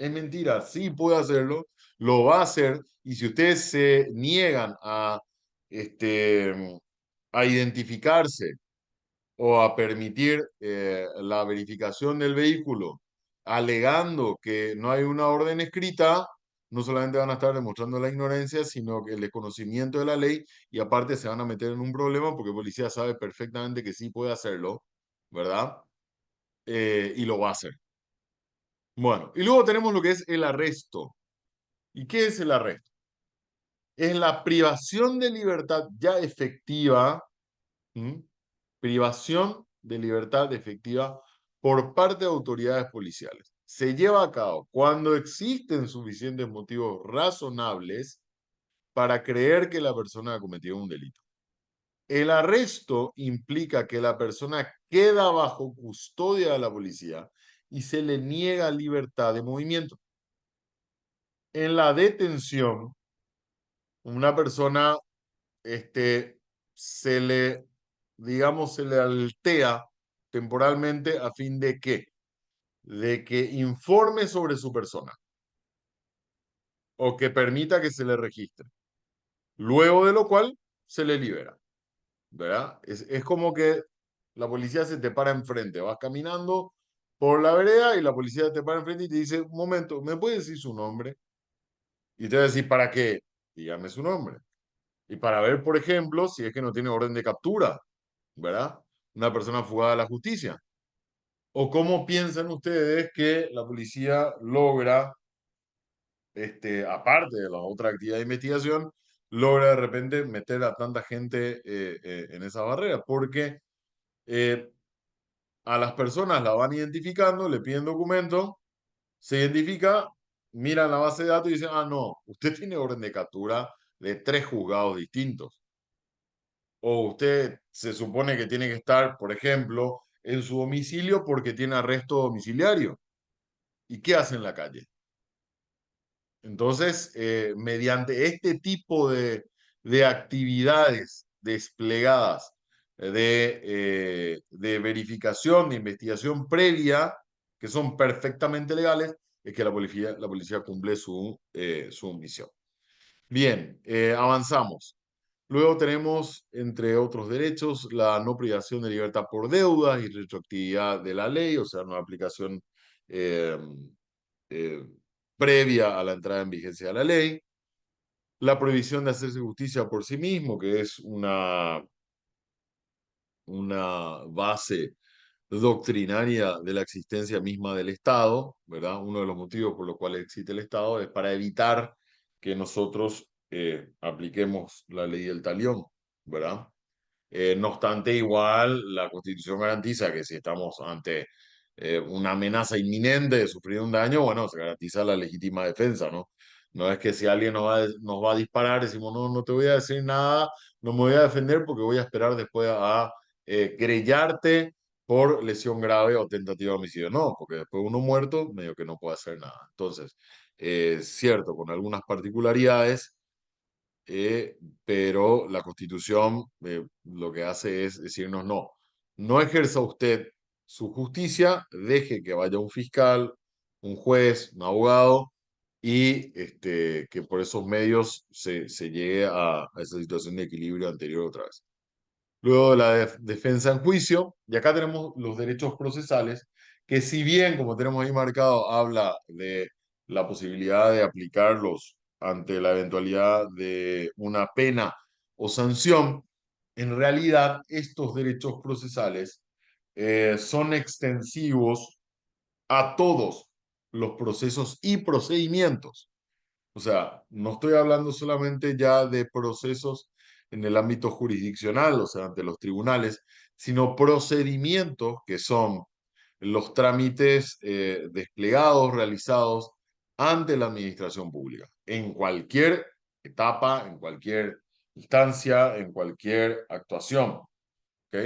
Speaker 1: Es mentira, sí puede hacerlo, lo va a hacer, y si ustedes se niegan este, a identificarse o a permitir la verificación del vehículo alegando que no hay una orden escrita, no solamente van a estar demostrando la ignorancia, sino que el desconocimiento de la ley y aparte se van a meter en un problema porque el policía sabe perfectamente que sí puede hacerlo, ¿verdad? Y lo va a hacer. Bueno, y luego tenemos lo que es el arresto. ¿Y qué es el arresto? Es la privación de libertad ya efectiva. ¿Mm? Privación de libertad efectiva por parte de autoridades policiales. Se lleva a cabo cuando existen suficientes motivos razonables para creer que la persona ha cometido un delito. El arresto implica que la persona queda bajo custodia de la policía y se le niega libertad de movimiento. En la detención, una persona se le, digamos, se le altea temporalmente a fin de qué? De que informe sobre su persona o que permita que se le registre. Luego de lo cual se le libera, ¿verdad? Es como que la policía se te para enfrente, vas caminando por la vereda y la policía te para enfrente y te dice, un momento, ¿me puede decir su nombre? Y te va a decir, ¿para qué? Dígame su nombre. Y para ver, por ejemplo, si es que no tiene orden de captura, ¿verdad? Una persona fugada de la justicia. ¿O cómo piensan ustedes que la policía logra, aparte de la otra actividad de investigación, logra de repente meter a tanta gente en esa barrera? Porque eh, a las personas la van identificando, le piden documentos, se identifica, miran la base de datos y dicen, ah, no, usted tiene orden de captura de 3 juzgados distintos. O usted se supone que tiene que estar, por ejemplo, en su domicilio porque tiene arresto domiciliario. ¿Y qué hace en la calle? Entonces, mediante este tipo de actividades desplegadas de verificación, de investigación previa, que son perfectamente legales, es que la policía cumple su misión. Bien, avanzamos. Luego tenemos, entre otros derechos, la no privación de libertad por deudas y retroactividad de la ley, o sea, no aplicación eh, eh, previa a la entrada en vigencia de la ley. La prohibición de hacerse justicia por sí mismo, que es una base doctrinaria de la existencia misma del Estado, ¿verdad? Uno de los motivos por los cuales existe el Estado es para evitar que nosotros apliquemos la ley del talión, ¿verdad? No obstante, igual la Constitución garantiza que si estamos ante una amenaza inminente de sufrir un daño, bueno, se garantiza la legítima defensa, ¿no? No es que si alguien nos va a disparar, decimos, no, no te voy a decir nada, no me voy a defender porque voy a esperar después a querellarte por lesión grave o tentativa de homicidio. No, porque después uno muerto, medio que no puede hacer nada. Entonces, cierto, con algunas particularidades, eh, pero la Constitución lo que hace es decirnos no, no ejerza usted su justicia, deje que vaya un fiscal, un juez, un abogado y que por esos medios se llegue a esa situación de equilibrio anterior otra vez. Luego de la defensa en juicio, y acá tenemos los derechos procesales, que si bien, como tenemos ahí marcado, habla de la posibilidad de aplicarlos ante la eventualidad de una pena o sanción, en realidad estos derechos procesales son extensivos a todos los procesos y procedimientos. O sea, no estoy hablando solamente ya de procesos en el ámbito jurisdiccional, o sea, ante los tribunales, sino procedimientos que son los trámites desplegados, realizados ante la administración pública, en cualquier etapa, en cualquier instancia, en cualquier actuación. ¿Ok?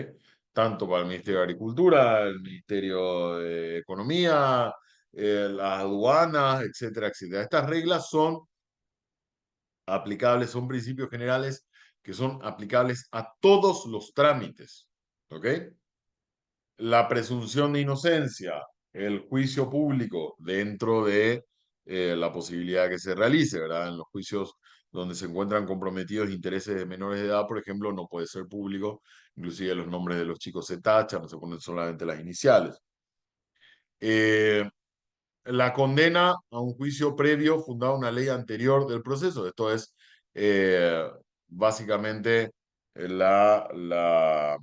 Speaker 1: Tanto para el Ministerio de Agricultura, el Ministerio de Economía, las aduanas, etcétera, etcétera. Estas reglas son aplicables, son principios generales que son aplicables a todos los trámites. ¿Ok? La presunción de inocencia, el juicio público dentro de la posibilidad de que se realice, ¿verdad? En los juicios donde se encuentran comprometidos intereses de menores de edad, por ejemplo, no puede ser público, inclusive los nombres de los chicos se tachan, no se ponen solamente las iniciales. Eh, la condena a un juicio previo fundado en una ley anterior del proceso. Esto es básicamente la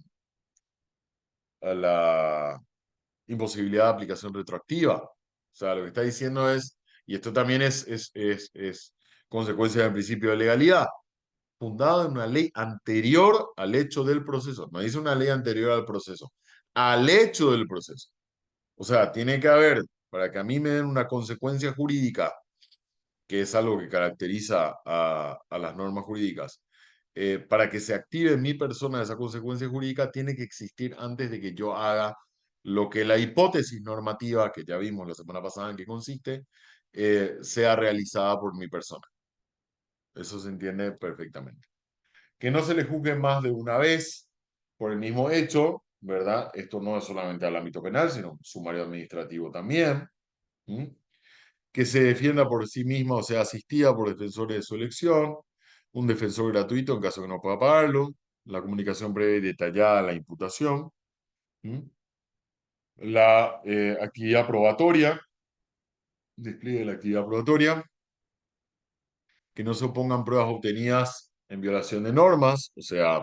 Speaker 1: imposibilidad de aplicación retroactiva. O sea, lo que está diciendo es, y esto también es consecuencia del principio de legalidad, fundado en una ley anterior al hecho del proceso. No dice una ley anterior al proceso, al hecho del proceso. O sea, tiene que haber, para que a mí me den una consecuencia jurídica, que es algo que caracteriza a las normas jurídicas, para que se active en mi persona esa consecuencia jurídica, tiene que existir antes de que yo haga lo que la hipótesis normativa, que ya vimos la semana pasada en qué consiste, sea realizada por mi persona. Eso se entiende perfectamente. Que no se le juzgue más de una vez por el mismo hecho, ¿verdad? Esto no es solamente al ámbito penal, sino sumario administrativo también. ¿Mm? Que se defienda por sí misma o sea asistida por defensores de su elección, un defensor gratuito en caso que no pueda pagarlo, la comunicación breve y detallada de la imputación, ¿m? La actividad probatoria, despliegue de la actividad probatoria, que no se opongan pruebas obtenidas en violación de normas, o sea,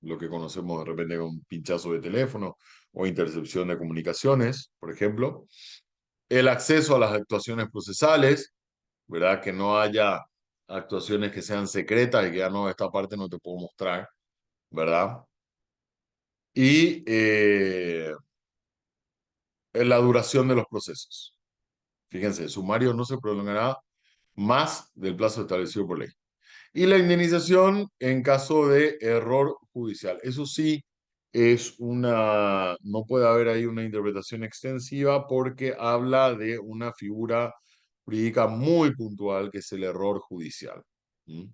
Speaker 1: lo que conocemos de repente como un pinchazo de teléfono o intercepción de comunicaciones, por ejemplo, el acceso a las actuaciones procesales, ¿verdad? Que no haya actuaciones que sean secretas y que ya no, esta parte no te puedo mostrar, ¿verdad? Y la duración de los procesos. Fíjense, el sumario no se prolongará más del plazo establecido por ley. Y la indemnización en caso de error judicial. Eso sí, no puede haber ahí una interpretación extensiva porque habla de una figura jurídica muy puntual que es el error judicial. ¿Mm?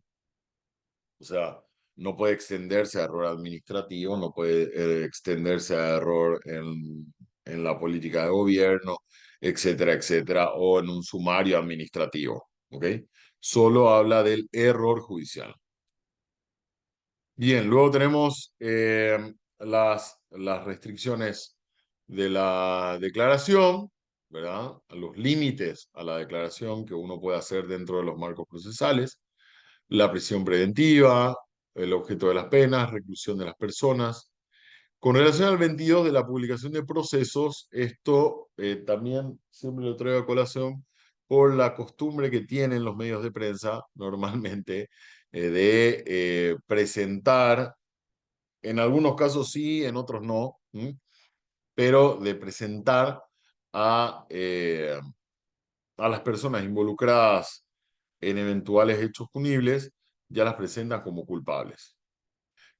Speaker 1: O sea, no puede extenderse a error administrativo, no puede extenderse a error en la política de gobierno, etcétera, etcétera, o en un sumario administrativo, ¿ok? Solo habla del error judicial. Bien, luego tenemos las restricciones de la declaración, ¿verdad? Los límites a la declaración que uno puede hacer dentro de los marcos procesales, la prisión preventiva, el objeto de las penas, reclusión de las personas, Con relación al 22 de la publicación de procesos, esto también siempre lo traigo a colación por la costumbre que tienen los medios de prensa normalmente de presentar, en algunos casos sí, en otros no, pero de presentar a, eh, a las personas involucradas en eventuales hechos punibles, ya las presentan como culpables.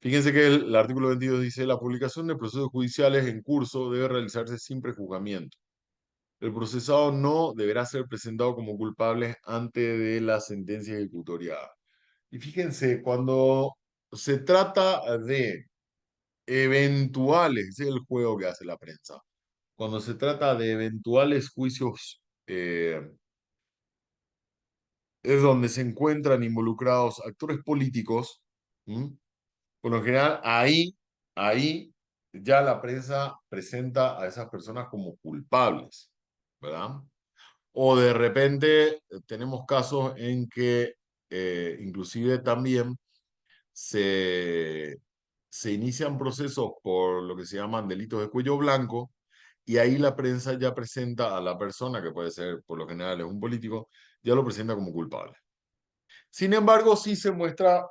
Speaker 1: Fíjense que el artículo 22 dice, la publicación de procesos judiciales en curso debe realizarse sin prejuzgamiento. El procesado no deberá ser presentado como culpable antes de la sentencia ejecutoriada. Y fíjense, cuando se trata de eventuales, ese es el juego que hace la prensa, cuando se trata de eventuales juicios, es donde se encuentran involucrados actores políticos. ¿M? Por lo general, ahí ya la prensa presenta a esas personas como culpables, ¿verdad? O de repente tenemos casos en que inclusive también se, se inician procesos por lo que se llaman delitos de cuello blanco y ahí la prensa ya presenta a la persona, que puede ser por lo general es un político, ya lo presenta como culpable. Sin embargo, sí se muestra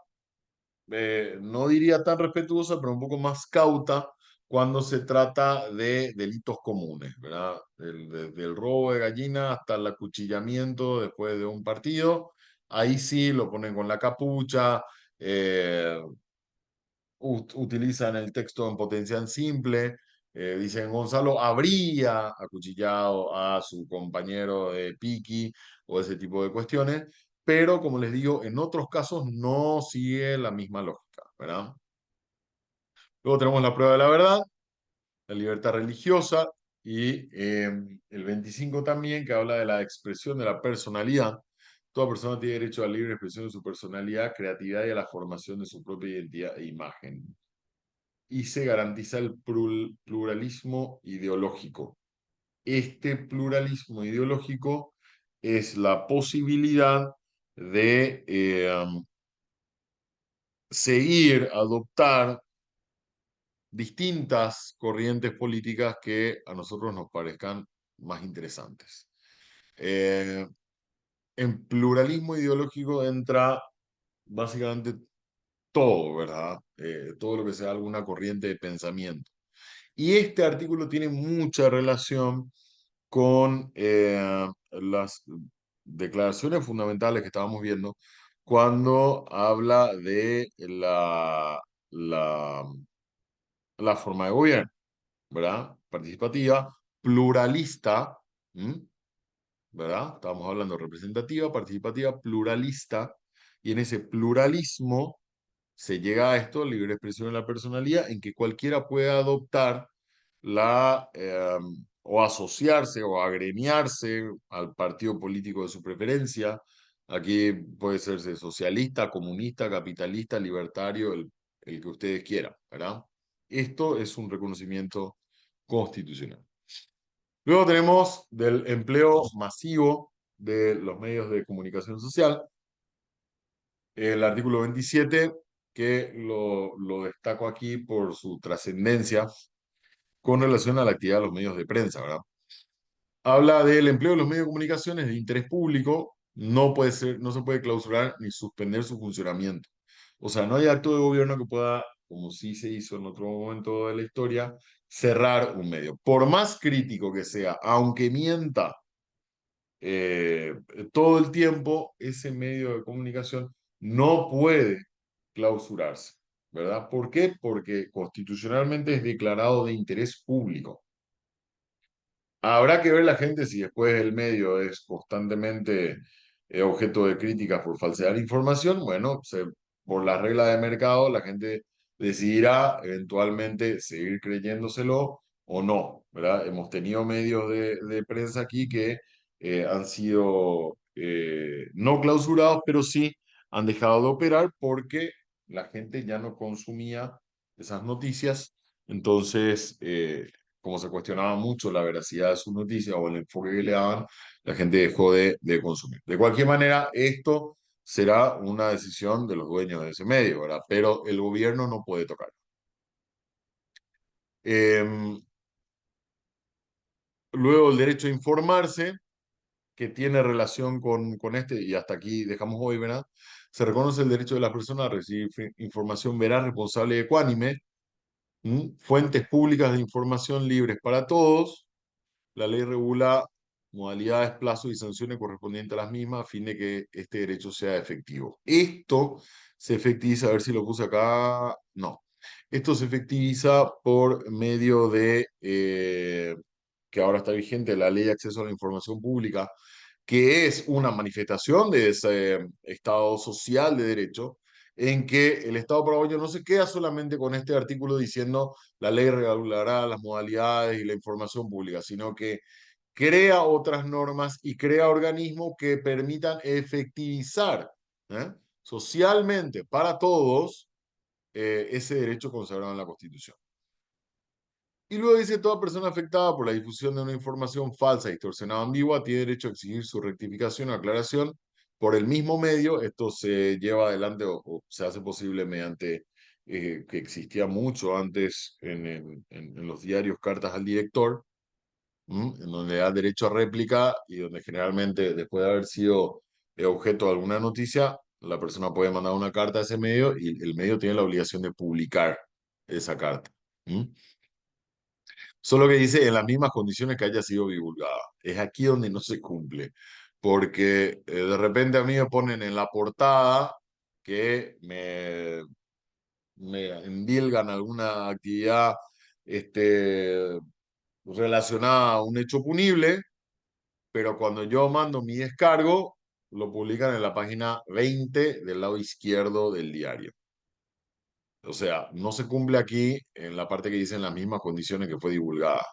Speaker 1: no diría tan respetuosa, pero un poco más cauta cuando se trata de delitos comunes, ¿verdad? Desde el robo de gallina hasta el acuchillamiento después de un partido, ahí sí lo ponen con la capucha, eh, utilizan el texto en potencial simple, dicen Gonzalo habría acuchillado a su compañero de Piqui o ese tipo de cuestiones, pero como les digo, en otros casos no sigue la misma lógica, ¿verdad? Luego tenemos la prueba de la verdad, la libertad religiosa y el 25 también que habla de la expresión de la personalidad. Toda persona tiene derecho a la libre expresión de su personalidad, creatividad y a la formación de su propia identidad e imagen. Y se garantiza el pluralismo ideológico. Este pluralismo ideológico es la posibilidad de seguir, adoptar distintas corrientes políticas que a nosotros nos parezcan más interesantes. Eh, en pluralismo ideológico entra básicamente todo, ¿verdad? Todo lo que sea alguna corriente de pensamiento. Y este artículo tiene mucha relación con las declaraciones fundamentales que estábamos viendo cuando habla de la forma de gobierno, ¿verdad? Participativa, pluralista, ¿m? ¿Verdad? Estábamos hablando representativa, participativa, pluralista, y en ese pluralismo se llega a esto, libre expresión de la personalidad, en que cualquiera puede adoptar o asociarse o agremiarse al partido político de su preferencia. Aquí puede serse socialista, comunista, capitalista, libertario, el que ustedes quieran, ¿verdad? Esto es un reconocimiento constitucional. Luego tenemos del empleo masivo de los medios de comunicación social, el artículo 27, que lo destaco aquí por su trascendencia con relación a la actividad de los medios de prensa, ¿verdad? Habla del empleo de los medios de comunicaciones de interés público, no puede ser, no se puede clausurar ni suspender su funcionamiento. O sea, no hay acto de gobierno que pueda, como sí se hizo en otro momento de la historia, cerrar un medio. Por más crítico que sea, aunque mienta eh, todo el tiempo, ese medio de comunicación no puede clausurarse, ¿verdad? ¿Por qué? Porque constitucionalmente es declarado de interés público. Habrá que ver la gente si después el medio es constantemente objeto de críticas por falsear información. Bueno, por la regla de mercado, la gente decidirá eventualmente seguir creyéndoselo o no, ¿verdad? Hemos tenido medios de prensa aquí que han sido no clausurados, pero sí han dejado de operar porque la gente ya no consumía esas noticias. Entonces, como se cuestionaba mucho la veracidad de sus noticias o el enfoque que le daban, la gente dejó de consumir. De cualquier manera, esto será una decisión de los dueños de ese medio, ¿verdad? Pero el gobierno no puede tocar. Em, Luego el derecho a informarse, que tiene relación con este, y hasta aquí dejamos hoy, ¿verdad? Se reconoce el derecho de las personas a recibir información veraz, responsable y ecuánime, fuentes públicas de información libres para todos. La ley regula modalidades, plazos y sanciones correspondientes a las mismas a fin de que este derecho sea efectivo. Esto se efectiviza, a ver si lo puse acá, no. Esto se efectiviza por medio de, que ahora está vigente, la Ley de Acceso a la Información Pública, que es una manifestación de ese Estado social de derecho, en que el Estado paraguayo no se queda solamente con este artículo diciendo la ley regulará las modalidades y la información pública, sino que crea otras normas y crea organismos que permitan efectivizar, ¿eh? Socialmente para todos ese derecho consagrado en la Constitución. Y luego dice, toda persona afectada por la difusión de una información falsa, distorsionada o ambigua tiene derecho a exigir su rectificación o aclaración por el mismo medio. Esto se lleva adelante o se hace posible mediante que existía mucho antes en los diarios cartas al director, en donde da derecho a réplica y donde generalmente después de haber sido objeto de alguna noticia, la persona puede mandar una carta a ese medio y el medio tiene la obligación de publicar esa carta. ¿Mm? Solo que dice en las mismas condiciones que haya sido divulgada. Es aquí donde no se cumple, porque de repente a mí me ponen en la portada que me endilgan alguna actividad este, relacionada a un hecho punible, pero cuando yo mando mi descargo, lo publican en la página 20 del lado izquierdo del diario. O sea, no se cumple aquí en la parte que dice en las mismas condiciones que fue divulgada.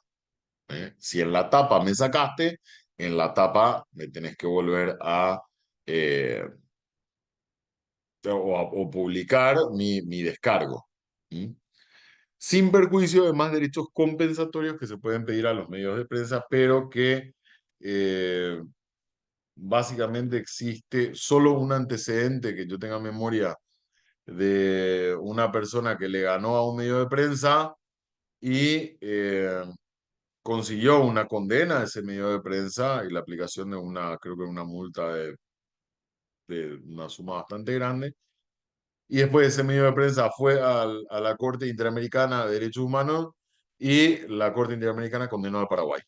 Speaker 1: ¿Eh? Si en la tapa me sacaste, en la tapa me tenés que volver a, eh, o publicar mi descargo. ¿Mm? Sin perjuicio de más derechos compensatorios que se pueden pedir a los medios de prensa, pero que eh, básicamente existe solo un antecedente que yo tenga memoria de una persona que le ganó a un medio de prensa y consiguió una condena a ese medio de prensa y la aplicación de una, creo que una multa de una suma bastante grande. Y después ese medio de prensa fue a la Corte Interamericana de Derechos Humanos y la Corte Interamericana condenó al Paraguay.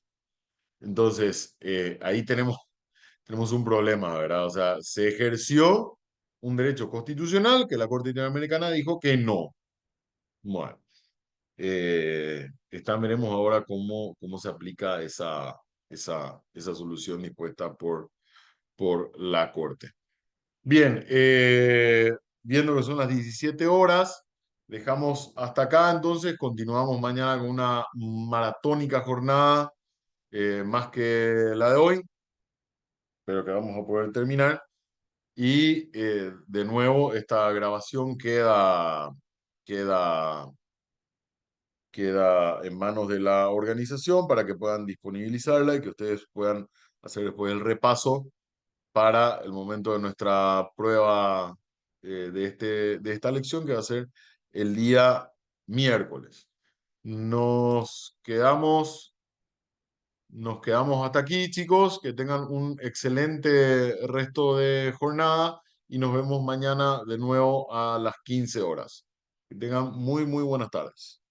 Speaker 1: Entonces, ahí tenemos un problema, ¿verdad? O sea, se ejerció un derecho constitucional que la Corte Interamericana dijo que no. Bueno, veremos ahora cómo se aplica esa solución dispuesta por la Corte. Bien, viendo que son las 17 horas, dejamos hasta acá, entonces continuamos mañana con una maratónica jornada, más que la de hoy, pero que vamos a poder terminar. Y de nuevo, esta grabación queda queda en manos de la organización para que puedan disponibilizarla y que ustedes puedan hacer después el repaso para el momento de nuestra prueba de esta lección que va a ser el día miércoles. Nos quedamos, nos quedamos hasta aquí, chicos. Que tengan un excelente resto de jornada y nos vemos mañana de nuevo a las 15 horas. Que tengan muy buenas tardes.